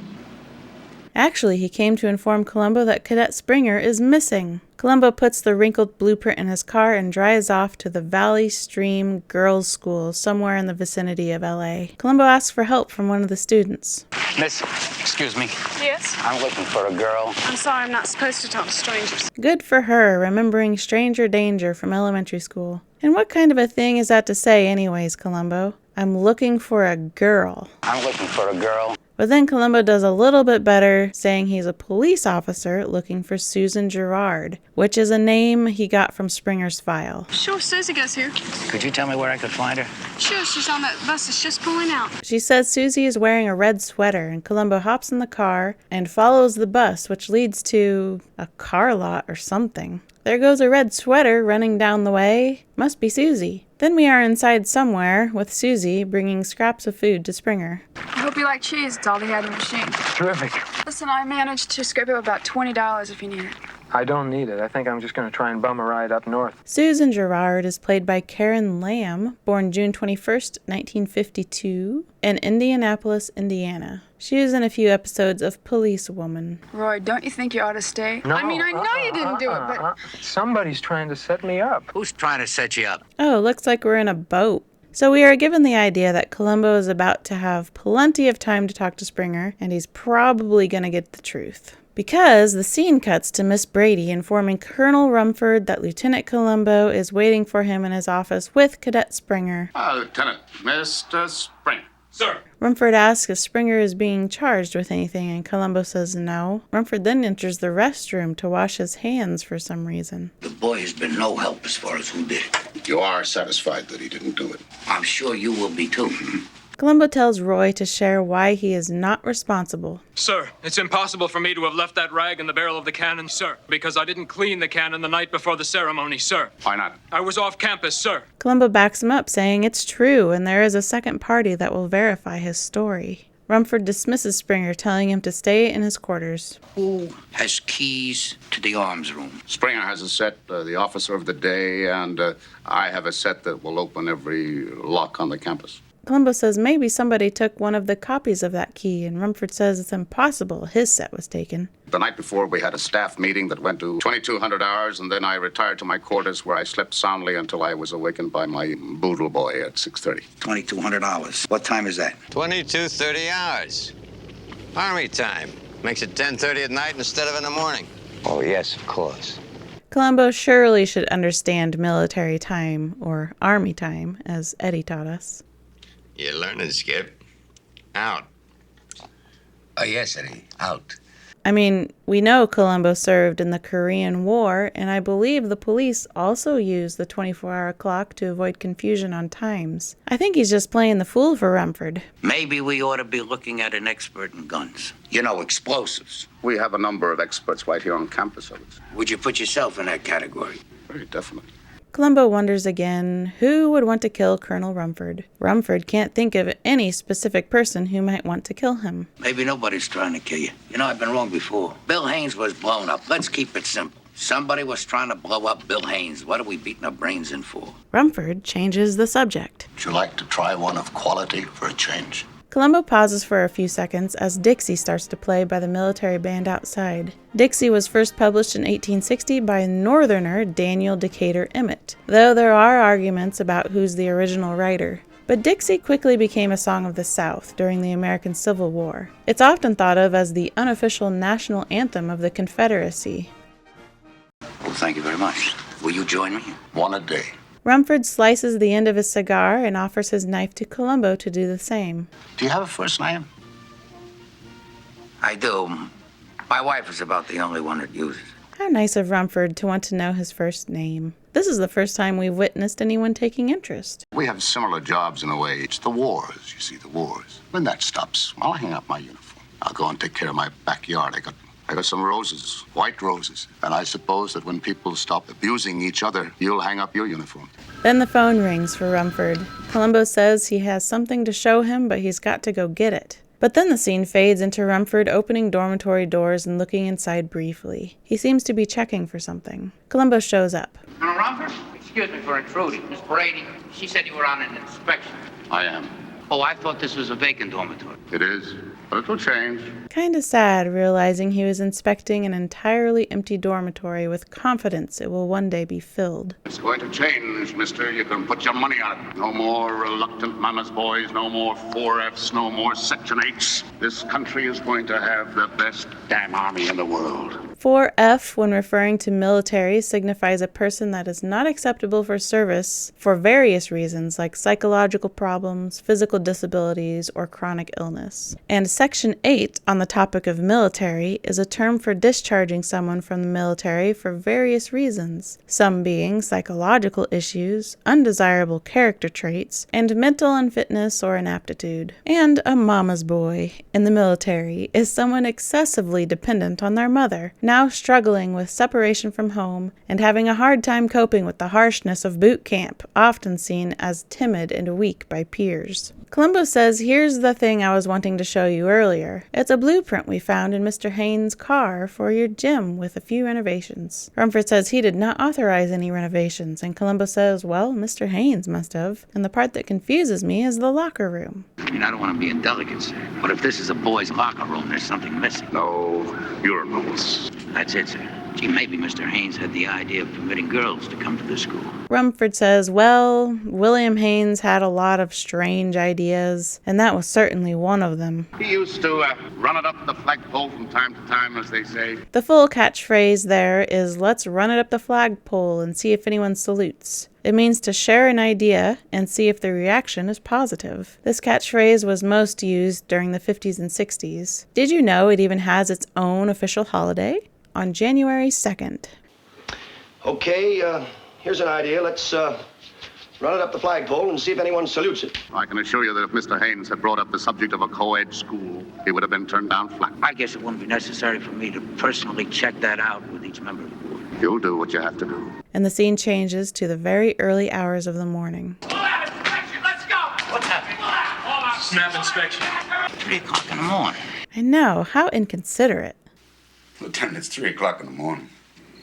Actually, he came to inform Columbo that Cadet Springer is missing. Columbo puts the wrinkled blueprint in his car and drives off to the Valley Stream Girls' School somewhere in the vicinity of L.A. Columbo asks for help from one of the students. Miss, excuse me. Yes? I'm looking for a girl. I'm sorry, I'm not supposed to talk to strangers. Good for her, remembering stranger danger from elementary school. And what kind of a thing is that to say anyways, Columbo? I'm looking for a girl. I'm looking for a girl. But then Columbo does a little bit better, saying he's a police officer looking for Susan Gerard, which is a name he got from Springer's file. Sure, Susie goes here. Could you tell me where I could find her? Sure, she's on that bus that's just pulling out. She says Susie is wearing a red sweater, and Columbo hops in the car and follows the bus, which leads to a car lot or something. There goes a red sweater running down the way. Must be Susie. Then we are inside somewhere, with Susie bringing scraps of food to Springer. I hope you like cheese. It's all they had in the machine. Terrific. Listen, I managed to scrape up about $20 if you need it. I don't need it. I think I'm just going to try and bum a ride up north. Susan Gerard is played by Karen Lamb, born June 21st, 1952, in Indianapolis, Indiana. She was in a few episodes of Police Woman. Roy, don't you think you ought to stay? No, I mean, I know you didn't do it, but... Somebody's trying to set me up. Who's trying to set you up? Oh, looks like we're in a boat. So we are given the idea that Columbo is about to have plenty of time to talk to Springer, and he's probably going to get the truth. Because the scene cuts to Miss Brady informing Colonel Rumford that Lieutenant Columbo is waiting for him in his office with Cadet Springer. Lieutenant, Mr. Springer. Sir. Rumford asks if Springer is being charged with anything, and Columbo says no. Rumford then enters the restroom to wash his hands for some reason. The boy has been no help as far as who did it. You are satisfied that he didn't do it? I'm sure you will be too. Columbo tells Roy to share why he is not responsible. Sir, it's impossible for me to have left that rag in the barrel of the cannon, sir, because I didn't clean the cannon the night before the ceremony, sir. Why not? I was off campus, sir. Columbo backs him up, saying it's true, and there is a second party that will verify his story. Rumford dismisses Springer, telling him to stay in his quarters. Who has keys to the arms room? Springer has a set, the officer of the day, and I have a set that will open every lock on the campus. Columbo says maybe somebody took one of the copies of that key, and Rumford says it's impossible his set was taken. The night before, we had a staff meeting that went to 2200 hours, and then I retired to my quarters where I slept soundly until I was awakened by my boodle boy at 6:30. 2200 hours. What time is that? 22:30 hours. Army time. Makes it 10:30 at night instead of in the morning. Oh, yes, of course. Columbo surely should understand military time, or army time, as Eddie taught us. You're learning, Skip. Out. Oh, yes, Eddie. Out. I mean, we know Columbo served in the Korean War, and I believe the police also used the 24-hour clock to avoid confusion on times. I think he's just playing the fool for Rumford. Maybe we ought to be looking at an expert in guns. You know, explosives. We have a number of experts right here on campus. Would you put yourself in that category? Very definitely. Columbo wonders again, who would want to kill Colonel Rumford? Rumford can't think of any specific person who might want to kill him. Maybe nobody's trying to kill you. You know, I've been wrong before. Bill Haynes was blown up. Let's keep it simple. Somebody was trying to blow up Bill Haynes. What are we beating our brains in for? Rumford changes the subject. Would you like to try one of quality for a change? Columbo pauses for a few seconds as Dixie starts to play by the military band outside. Dixie was first published in 1860 by Northerner Daniel Decatur Emmett, though there are arguments about who's the original writer. But Dixie quickly became a song of the South during the American Civil War. It's often thought of as the unofficial national anthem of the Confederacy. Well, thank you very much. Will you join me? One a day. Rumford slices the end of his cigar and offers his knife to Columbo to do the same. Do you have a first name? I do. My wife is about the only one that uses it. How nice of Rumford to want to know his first name. This is the first time we've witnessed anyone taking interest. We have similar jobs in a way. It's the wars, you see, the wars. When that stops, I'll hang up my uniform. I'll go and take care of my backyard. I got some roses, white roses. And I suppose that when people stop abusing each other, you'll hang up your uniform. Then the phone rings for Rumford. Columbo says he has something to show him, but he's got to go get it. But then the scene fades into Rumford opening dormitory doors and looking inside briefly. He seems to be checking for something. Columbo shows up. Colonel Rumford? Excuse me for intruding. Miss Brady, she said you were on an inspection. I am. Oh, I thought this was a vacant dormitory. It is, but it'll change. Kinda sad realizing he was inspecting an entirely empty dormitory with confidence it will one day be filled. It's going to change, mister. You can put your money on it. No more reluctant mama's boys, no more 4Fs, no more Section 8s. This country is going to have the best damn army in the world. 4F, when referring to military, signifies a person that is not acceptable for service for various reasons like psychological problems, physical disabilities, or chronic illness. And Section 8, on the topic of military, is a term for discharging someone from the military for various reasons, some being psychological issues, undesirable character traits, and mental unfitness or inaptitude. And a mama's boy in the military is someone excessively dependent on their mother, now struggling with separation from home and having a hard time coping with the harshness of boot camp, often seen as timid and weak by peers. Columbo says, here's the thing I was wanting to show you earlier. It's a blueprint we found in Mr. Haynes' car for your gym with a few renovations. Rumford says he did not authorize any renovations, and Columbo says, well, Mr. Haynes must have. And the part that confuses me is the locker room. I mean, I don't want to be indelicate, sir, but if this is a boys' locker room, there's something missing. No urinals. That's it, sir. Gee, maybe Mr. Haynes had the idea of permitting girls to come to the school. Rumford says, well, William Haynes had a lot of strange ideas, and that was certainly one of them. He used to run it up the flagpole from time to time, as they say. The full catchphrase there is, let's run it up the flagpole and see if anyone salutes. It means to share an idea and see if the reaction is positive. This catchphrase was most used during the 50s and 60s. Did you know it even has its own official holiday? On January 2nd. Okay, here's an idea. Let's run it up the flagpole and see if anyone salutes it. I can assure you that if Mr. Haynes had brought up the subject of a co-ed school, he would have been turned down flat. I guess it wouldn't be necessary for me to personally check that out with each member of the board. You'll do what you have to do. And the scene changes to the very early hours of the morning. Let's go! What's happening? Snap inspection. 3 o'clock in the morning. I know, how inconsiderate. Lieutenant, it's 3 o'clock in the morning.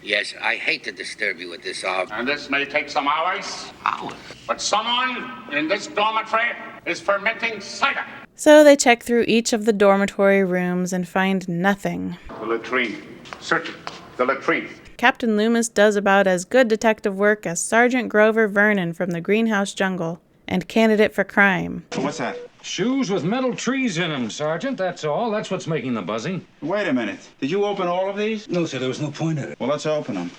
Yes, I hate to disturb you with this hour. And this may take some hours. Hours? But someone in this dormitory is fermenting cider. So they check through each of the dormitory rooms and find nothing. The latrine. Search it. The latrine. Captain Loomis does about as good detective work as Sergeant Grover Vernon from the Greenhouse Jungle and candidate for crime. What's that? Shoes with metal trees in them, Sergeant. That's all. That's what's making the buzzing. Wait a minute. Did you open all of these? No, sir. There was no point in it. Well, let's open them.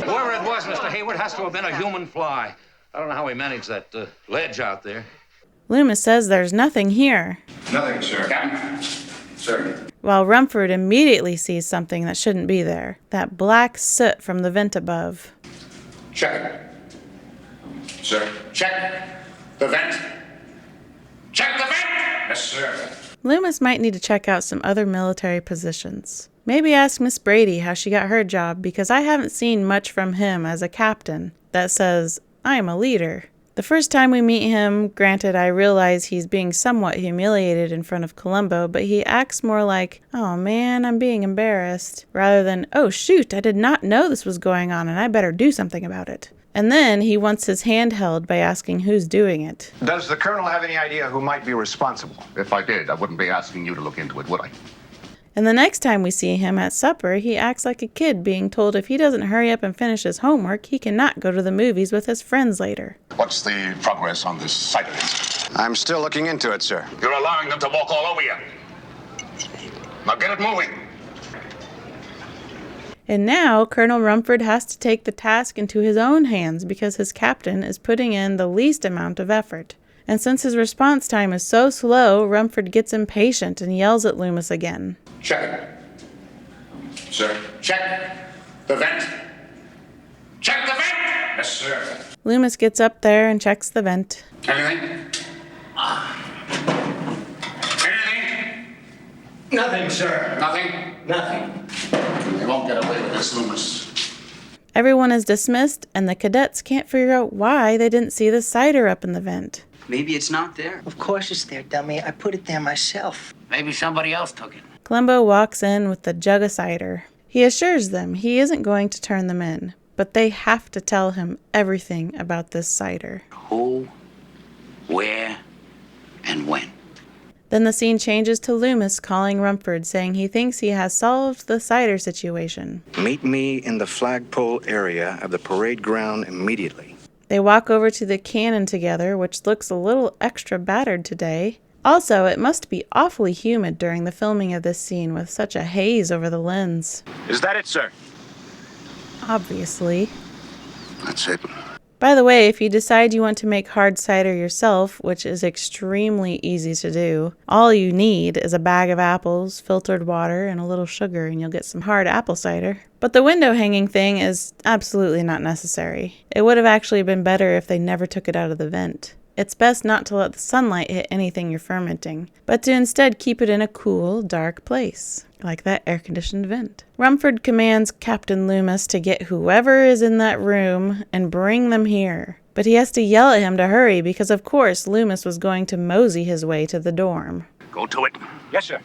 Whoever it was, Mr. Hayward, has to have been a human fly. I don't know how he managed that ledge out there. Loomis says there's nothing here. Nothing, sir. Captain. Sir. While Rumford immediately sees something that shouldn't be there. That black soot from the vent above. Check it. Sir. Check the vent. Check the vent! Yes, sir. Loomis might need to check out some other military positions. Maybe ask Miss Brady how she got her job, because I haven't seen much from him as a captain that says, I am a leader. The first time we meet him, granted I realize he's being somewhat humiliated in front of Columbo, but he acts more like, oh man, I'm being embarrassed, rather than, oh shoot, I did not know this was going on and I better do something about it. And then he wants his hand held by asking who's doing it. Does the colonel have any idea who might be responsible? If I did, I wouldn't be asking you to look into it, would I? And the next time we see him at supper, he acts like a kid being told if he doesn't hurry up and finish his homework, he cannot go to the movies with his friends later. What's the progress on this cider? I'm still looking into it, sir. You're allowing them to walk all over you. Now get it moving. And now, Colonel Rumford has to take the task into his own hands because his captain is putting in the least amount of effort. And since his response time is so slow, Rumford gets impatient and yells at Loomis again. Check it. Sir. Check the vent. Check the vent! Yes, sir. Loomis gets up there and checks the vent. Anything? Anything? Nothing, sir. Nothing? Nothing. They won't get away with this, Loomis. Everyone is dismissed, and the cadets can't figure out why they didn't see the cider up in the vent. Maybe it's not there. Of course it's there, dummy. I put it there myself. Maybe somebody else took it. Columbo walks in with the jug of cider. He assures them he isn't going to turn them in, but they have to tell him everything about this cider. Who, where, and when. Then the scene changes to Loomis calling Rumford, saying he thinks he has solved the cider situation. Meet me in the flagpole area of the parade ground immediately. They walk over to the cannon together, which looks a little extra battered today. Also, it must be awfully humid during the filming of this scene with such a haze over the lens. Is that it, sir? Obviously. That's it. By the way, if you decide you want to make hard cider yourself, which is extremely easy to do, all you need is a bag of apples, filtered water, and a little sugar, and you'll get some hard apple cider. But the window hanging thing is absolutely not necessary. It would have actually been better if they never took it out of the vent. It's best not to let the sunlight hit anything you're fermenting, but to instead keep it in a cool, dark place, like that air-conditioned vent. Rumford commands Captain Loomis to get whoever is in that room and bring them here. But he has to yell at him to hurry because, of course, Loomis was going to mosey his way to the dorm. Go to it. Yes, sir.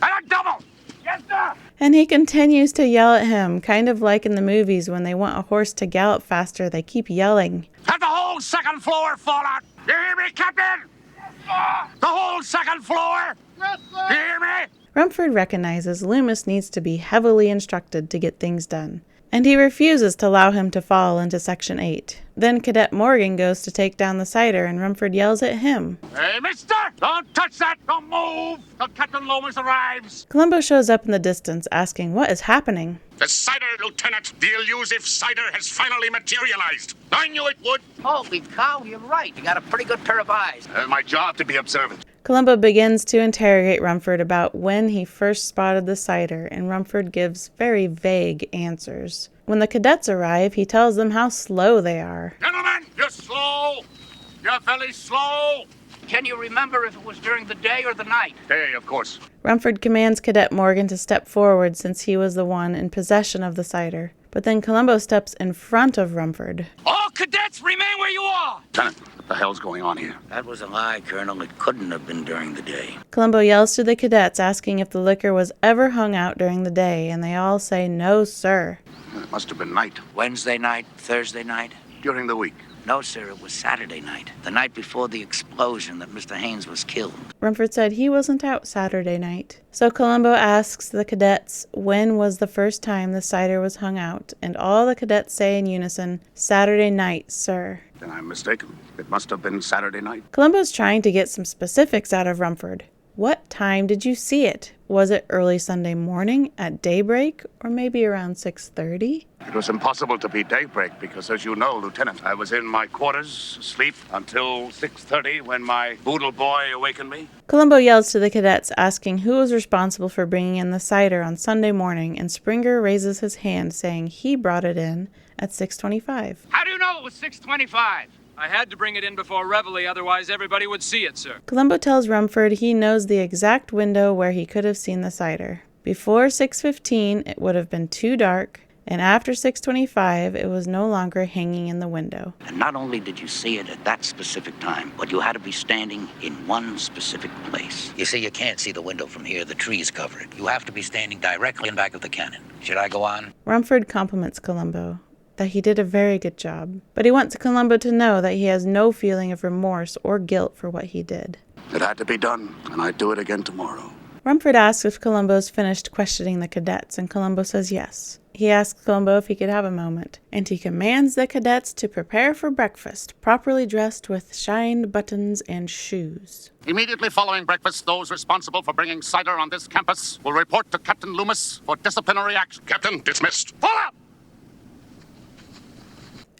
And a double! Yes, sir! And he continues to yell at him, kind of like in the movies when they want a horse to gallop faster, they keep yelling. Have the whole second floor fall out! You hear me, Captain? Yes, sir! The whole second floor! Yes, sir! You hear me? Rumford recognizes Loomis needs to be heavily instructed to get things done, and he refuses to allow him to fall into Section 8. Then Cadet Morgan goes to take down the cider, and Rumford yells at him. Hey, mister! Don't touch that! Don't move till Captain Loomis arrives! Columbo shows up in the distance, asking what is happening. The cider, Lieutenant. The elusive cider has finally materialized. I knew it would. Holy cow, you're right. You got a pretty good pair of eyes. My job to be observant. Columbo begins to interrogate Rumford about when he first spotted the cider, and Rumford gives very vague answers. When the cadets arrive, he tells them how slow they are. Gentlemen, you're slow. You're very slow. Can you remember if it was during the day or the night? Day, of course. Rumford commands Cadet Morgan to step forward since he was the one in possession of the cider. But then Columbo steps in front of Rumford. All cadets remain where you are! Lieutenant, what the hell's going on here? That was a lie, Colonel. It couldn't have been during the day. Columbo yells to the cadets asking if the liquor was ever hung out during the day, and they all say no, sir. It must have been night. Wednesday night, Thursday night? During the week. No, sir, it was Saturday night. The night before the explosion that Mr. Haynes was killed. Rumford said he wasn't out Saturday night. So Columbo asks the cadets when was the first time the cider was hung out, and all the cadets say in unison, Saturday night, sir. Then I'm mistaken. It must have been Saturday night. Columbo's trying to get some specifics out of Rumford. What time did you see it? Was it early Sunday morning at daybreak, or maybe around 6:30? It was impossible to be daybreak because, as you know, Lieutenant, I was in my quarters, asleep, until 6:30 when my boodle boy awakened me. Columbo yells to the cadets, asking who was responsible for bringing in the cider on Sunday morning, and Springer raises his hand, saying he brought it in at 6:25. How do you know it was 6:25? I had to bring it in before Reveille, otherwise everybody would see it, sir. Columbo tells Rumford he knows the exact window where he could have seen the cider. Before 6:15, it would have been too dark, and after 6:25, it was no longer hanging in the window. And not only did you see it at that specific time, but you had to be standing in one specific place. You see, you can't see the window from here. The trees cover it. You have to be standing directly in back of the cannon. Should I go on? Rumford compliments Columbo that he did a very good job, but he wants Columbo to know that he has no feeling of remorse or guilt for what he did. It had to be done, and I'd do it again tomorrow. Rumford asks if Columbo's finished questioning the cadets, and Columbo says yes. He asks Columbo if he could have a moment, and he commands the cadets to prepare for breakfast, properly dressed with shined buttons and shoes. Immediately following breakfast, those responsible for bringing cider on this campus will report to Captain Loomis for disciplinary action. Captain, dismissed. Pull up!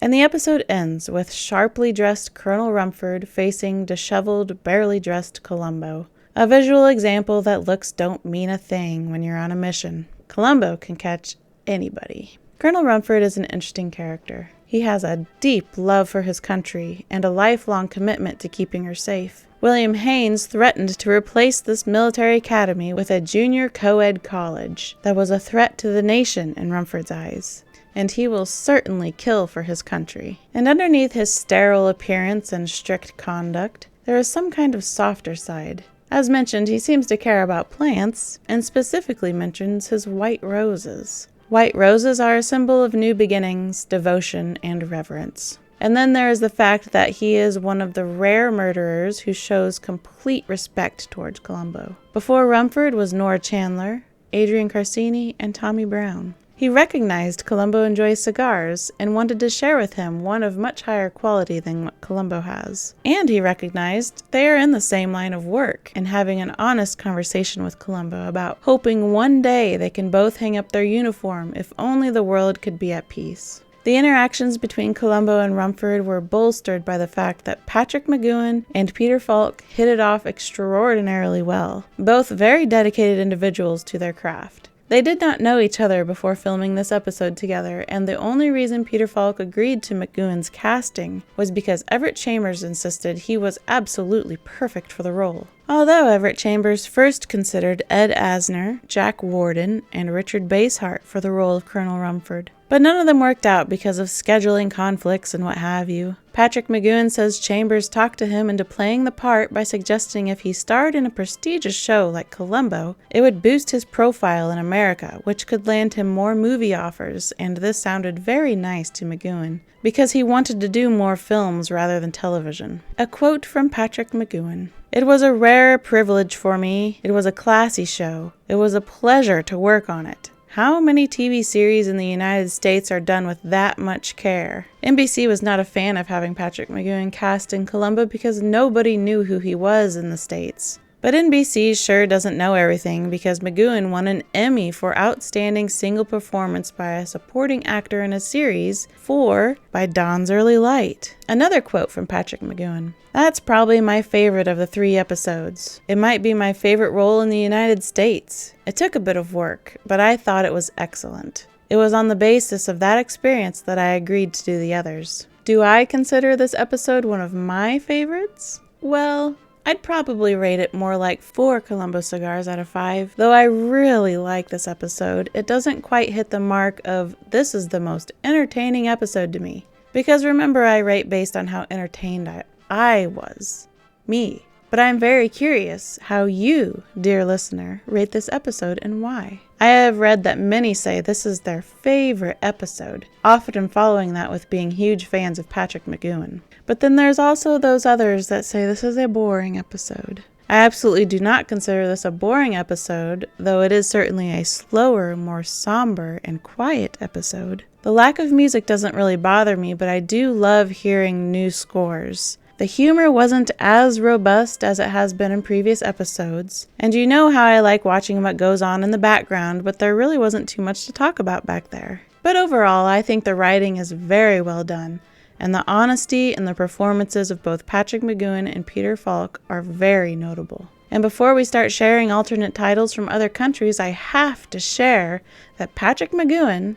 And the episode ends with sharply dressed Colonel Rumford facing disheveled, barely dressed Columbo. A visual example that looks don't mean a thing when you're on a mission. Columbo can catch anybody. Colonel Rumford is an interesting character. He has a deep love for his country and a lifelong commitment to keeping her safe. William Haynes threatened to replace this military academy with a junior co-ed college that was a threat to the nation in Rumford's eyes. And he will certainly kill for his country. And underneath his sterile appearance and strict conduct, there is some kind of softer side. As mentioned, he seems to care about plants, and specifically mentions his white roses. White roses are a symbol of new beginnings, devotion, and reverence. And then there is the fact that he is one of the rare murderers who shows complete respect towards Columbo. Before Rumford was Nora Chandler, Adrian Carcini, and Tommy Brown. He recognized Columbo enjoys cigars and wanted to share with him one of much higher quality than what Columbo has. And he recognized they are in the same line of work and having an honest conversation with Columbo about hoping one day they can both hang up their uniform if only the world could be at peace. The interactions between Columbo and Rumford were bolstered by the fact that Patrick McGoohan and Peter Falk hit it off extraordinarily well, both very dedicated individuals to their craft. They did not know each other before filming this episode together, and the only reason Peter Falk agreed to McGoohan's casting was because Everett Chambers insisted he was absolutely perfect for the role. Although Everett Chambers first considered Ed Asner, Jack Warden, and Richard Basehart for the role of Colonel Rumford. But none of them worked out because of scheduling conflicts and what have you. Patrick McGoohan says Chambers talked to him into playing the part by suggesting if he starred in a prestigious show like Columbo, it would boost his profile in America, which could land him more movie offers, and this sounded very nice to McGoohan, because he wanted to do more films rather than television. A quote from Patrick McGoohan: "It was a rare privilege for me. It was a classy show. It was a pleasure to work on it. How many TV series in the United States are done with that much care?" NBC was not a fan of having Patrick McGoohan cast in Columbo because nobody knew who he was in the States. But NBC sure doesn't know everything because McGoohan won an Emmy for Outstanding Single Performance by a Supporting Actor in a Series for By Dawn's Early Light. Another quote from Patrick McGoohan: "That's probably my favorite of the 3 episodes. It might be my favorite role in the United States. It took a bit of work, but I thought it was excellent. It was on the basis of that experience that I agreed to do the others." Do I consider this episode one of my favorites? Well, I'd probably rate it more like 4 Columbo cigars out of 5. Though I really like this episode, it doesn't quite hit the mark of this is the most entertaining episode to me. Because remember, I rate based on how entertained I was. Me. But I'm very curious how you, dear listener, rate this episode and why. I have read that many say this is their favorite episode, often following that with being huge fans of Patrick McGoohan. But then there's also those others that say this is a boring episode. I absolutely do not consider this a boring episode, though it is certainly a slower, more somber, and quiet episode. The lack of music doesn't really bother me, but I do love hearing new scores. The humor wasn't as robust as it has been in previous episodes, and you know how I like watching what goes on in the background, but there really wasn't too much to talk about back there. But overall, I think the writing is very well done, and the honesty in the performances of both Patrick McGoohan and Peter Falk are very notable. And before we start sharing alternate titles from other countries, I have to share that Patrick McGoohan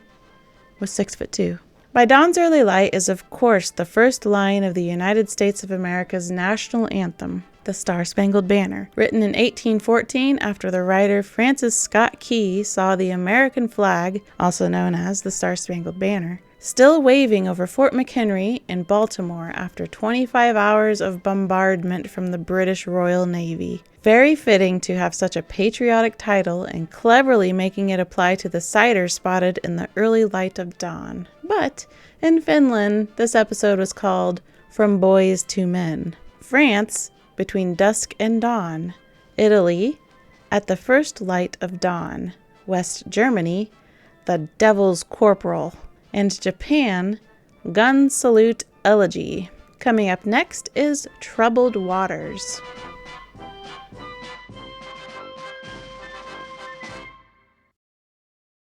was 6'2". By Dawn's Early Light is of course the first line of the United States of America's national anthem, the Star-Spangled Banner, written in 1814 after the writer Francis Scott Key saw the American flag, also known as the Star-Spangled Banner, still waving over Fort McHenry in Baltimore after 25 hours of bombardment from the British Royal Navy. Very fitting to have such a patriotic title and cleverly making it apply to the cider spotted in the early light of dawn. But in Finland, this episode was called From Boys to Men. France, Between Dusk and Dawn. Italy, At the First Light of Dawn. West Germany, The Devil's Corporal. And Japan, Gun Salute Elegy. Coming up next is Troubled Waters.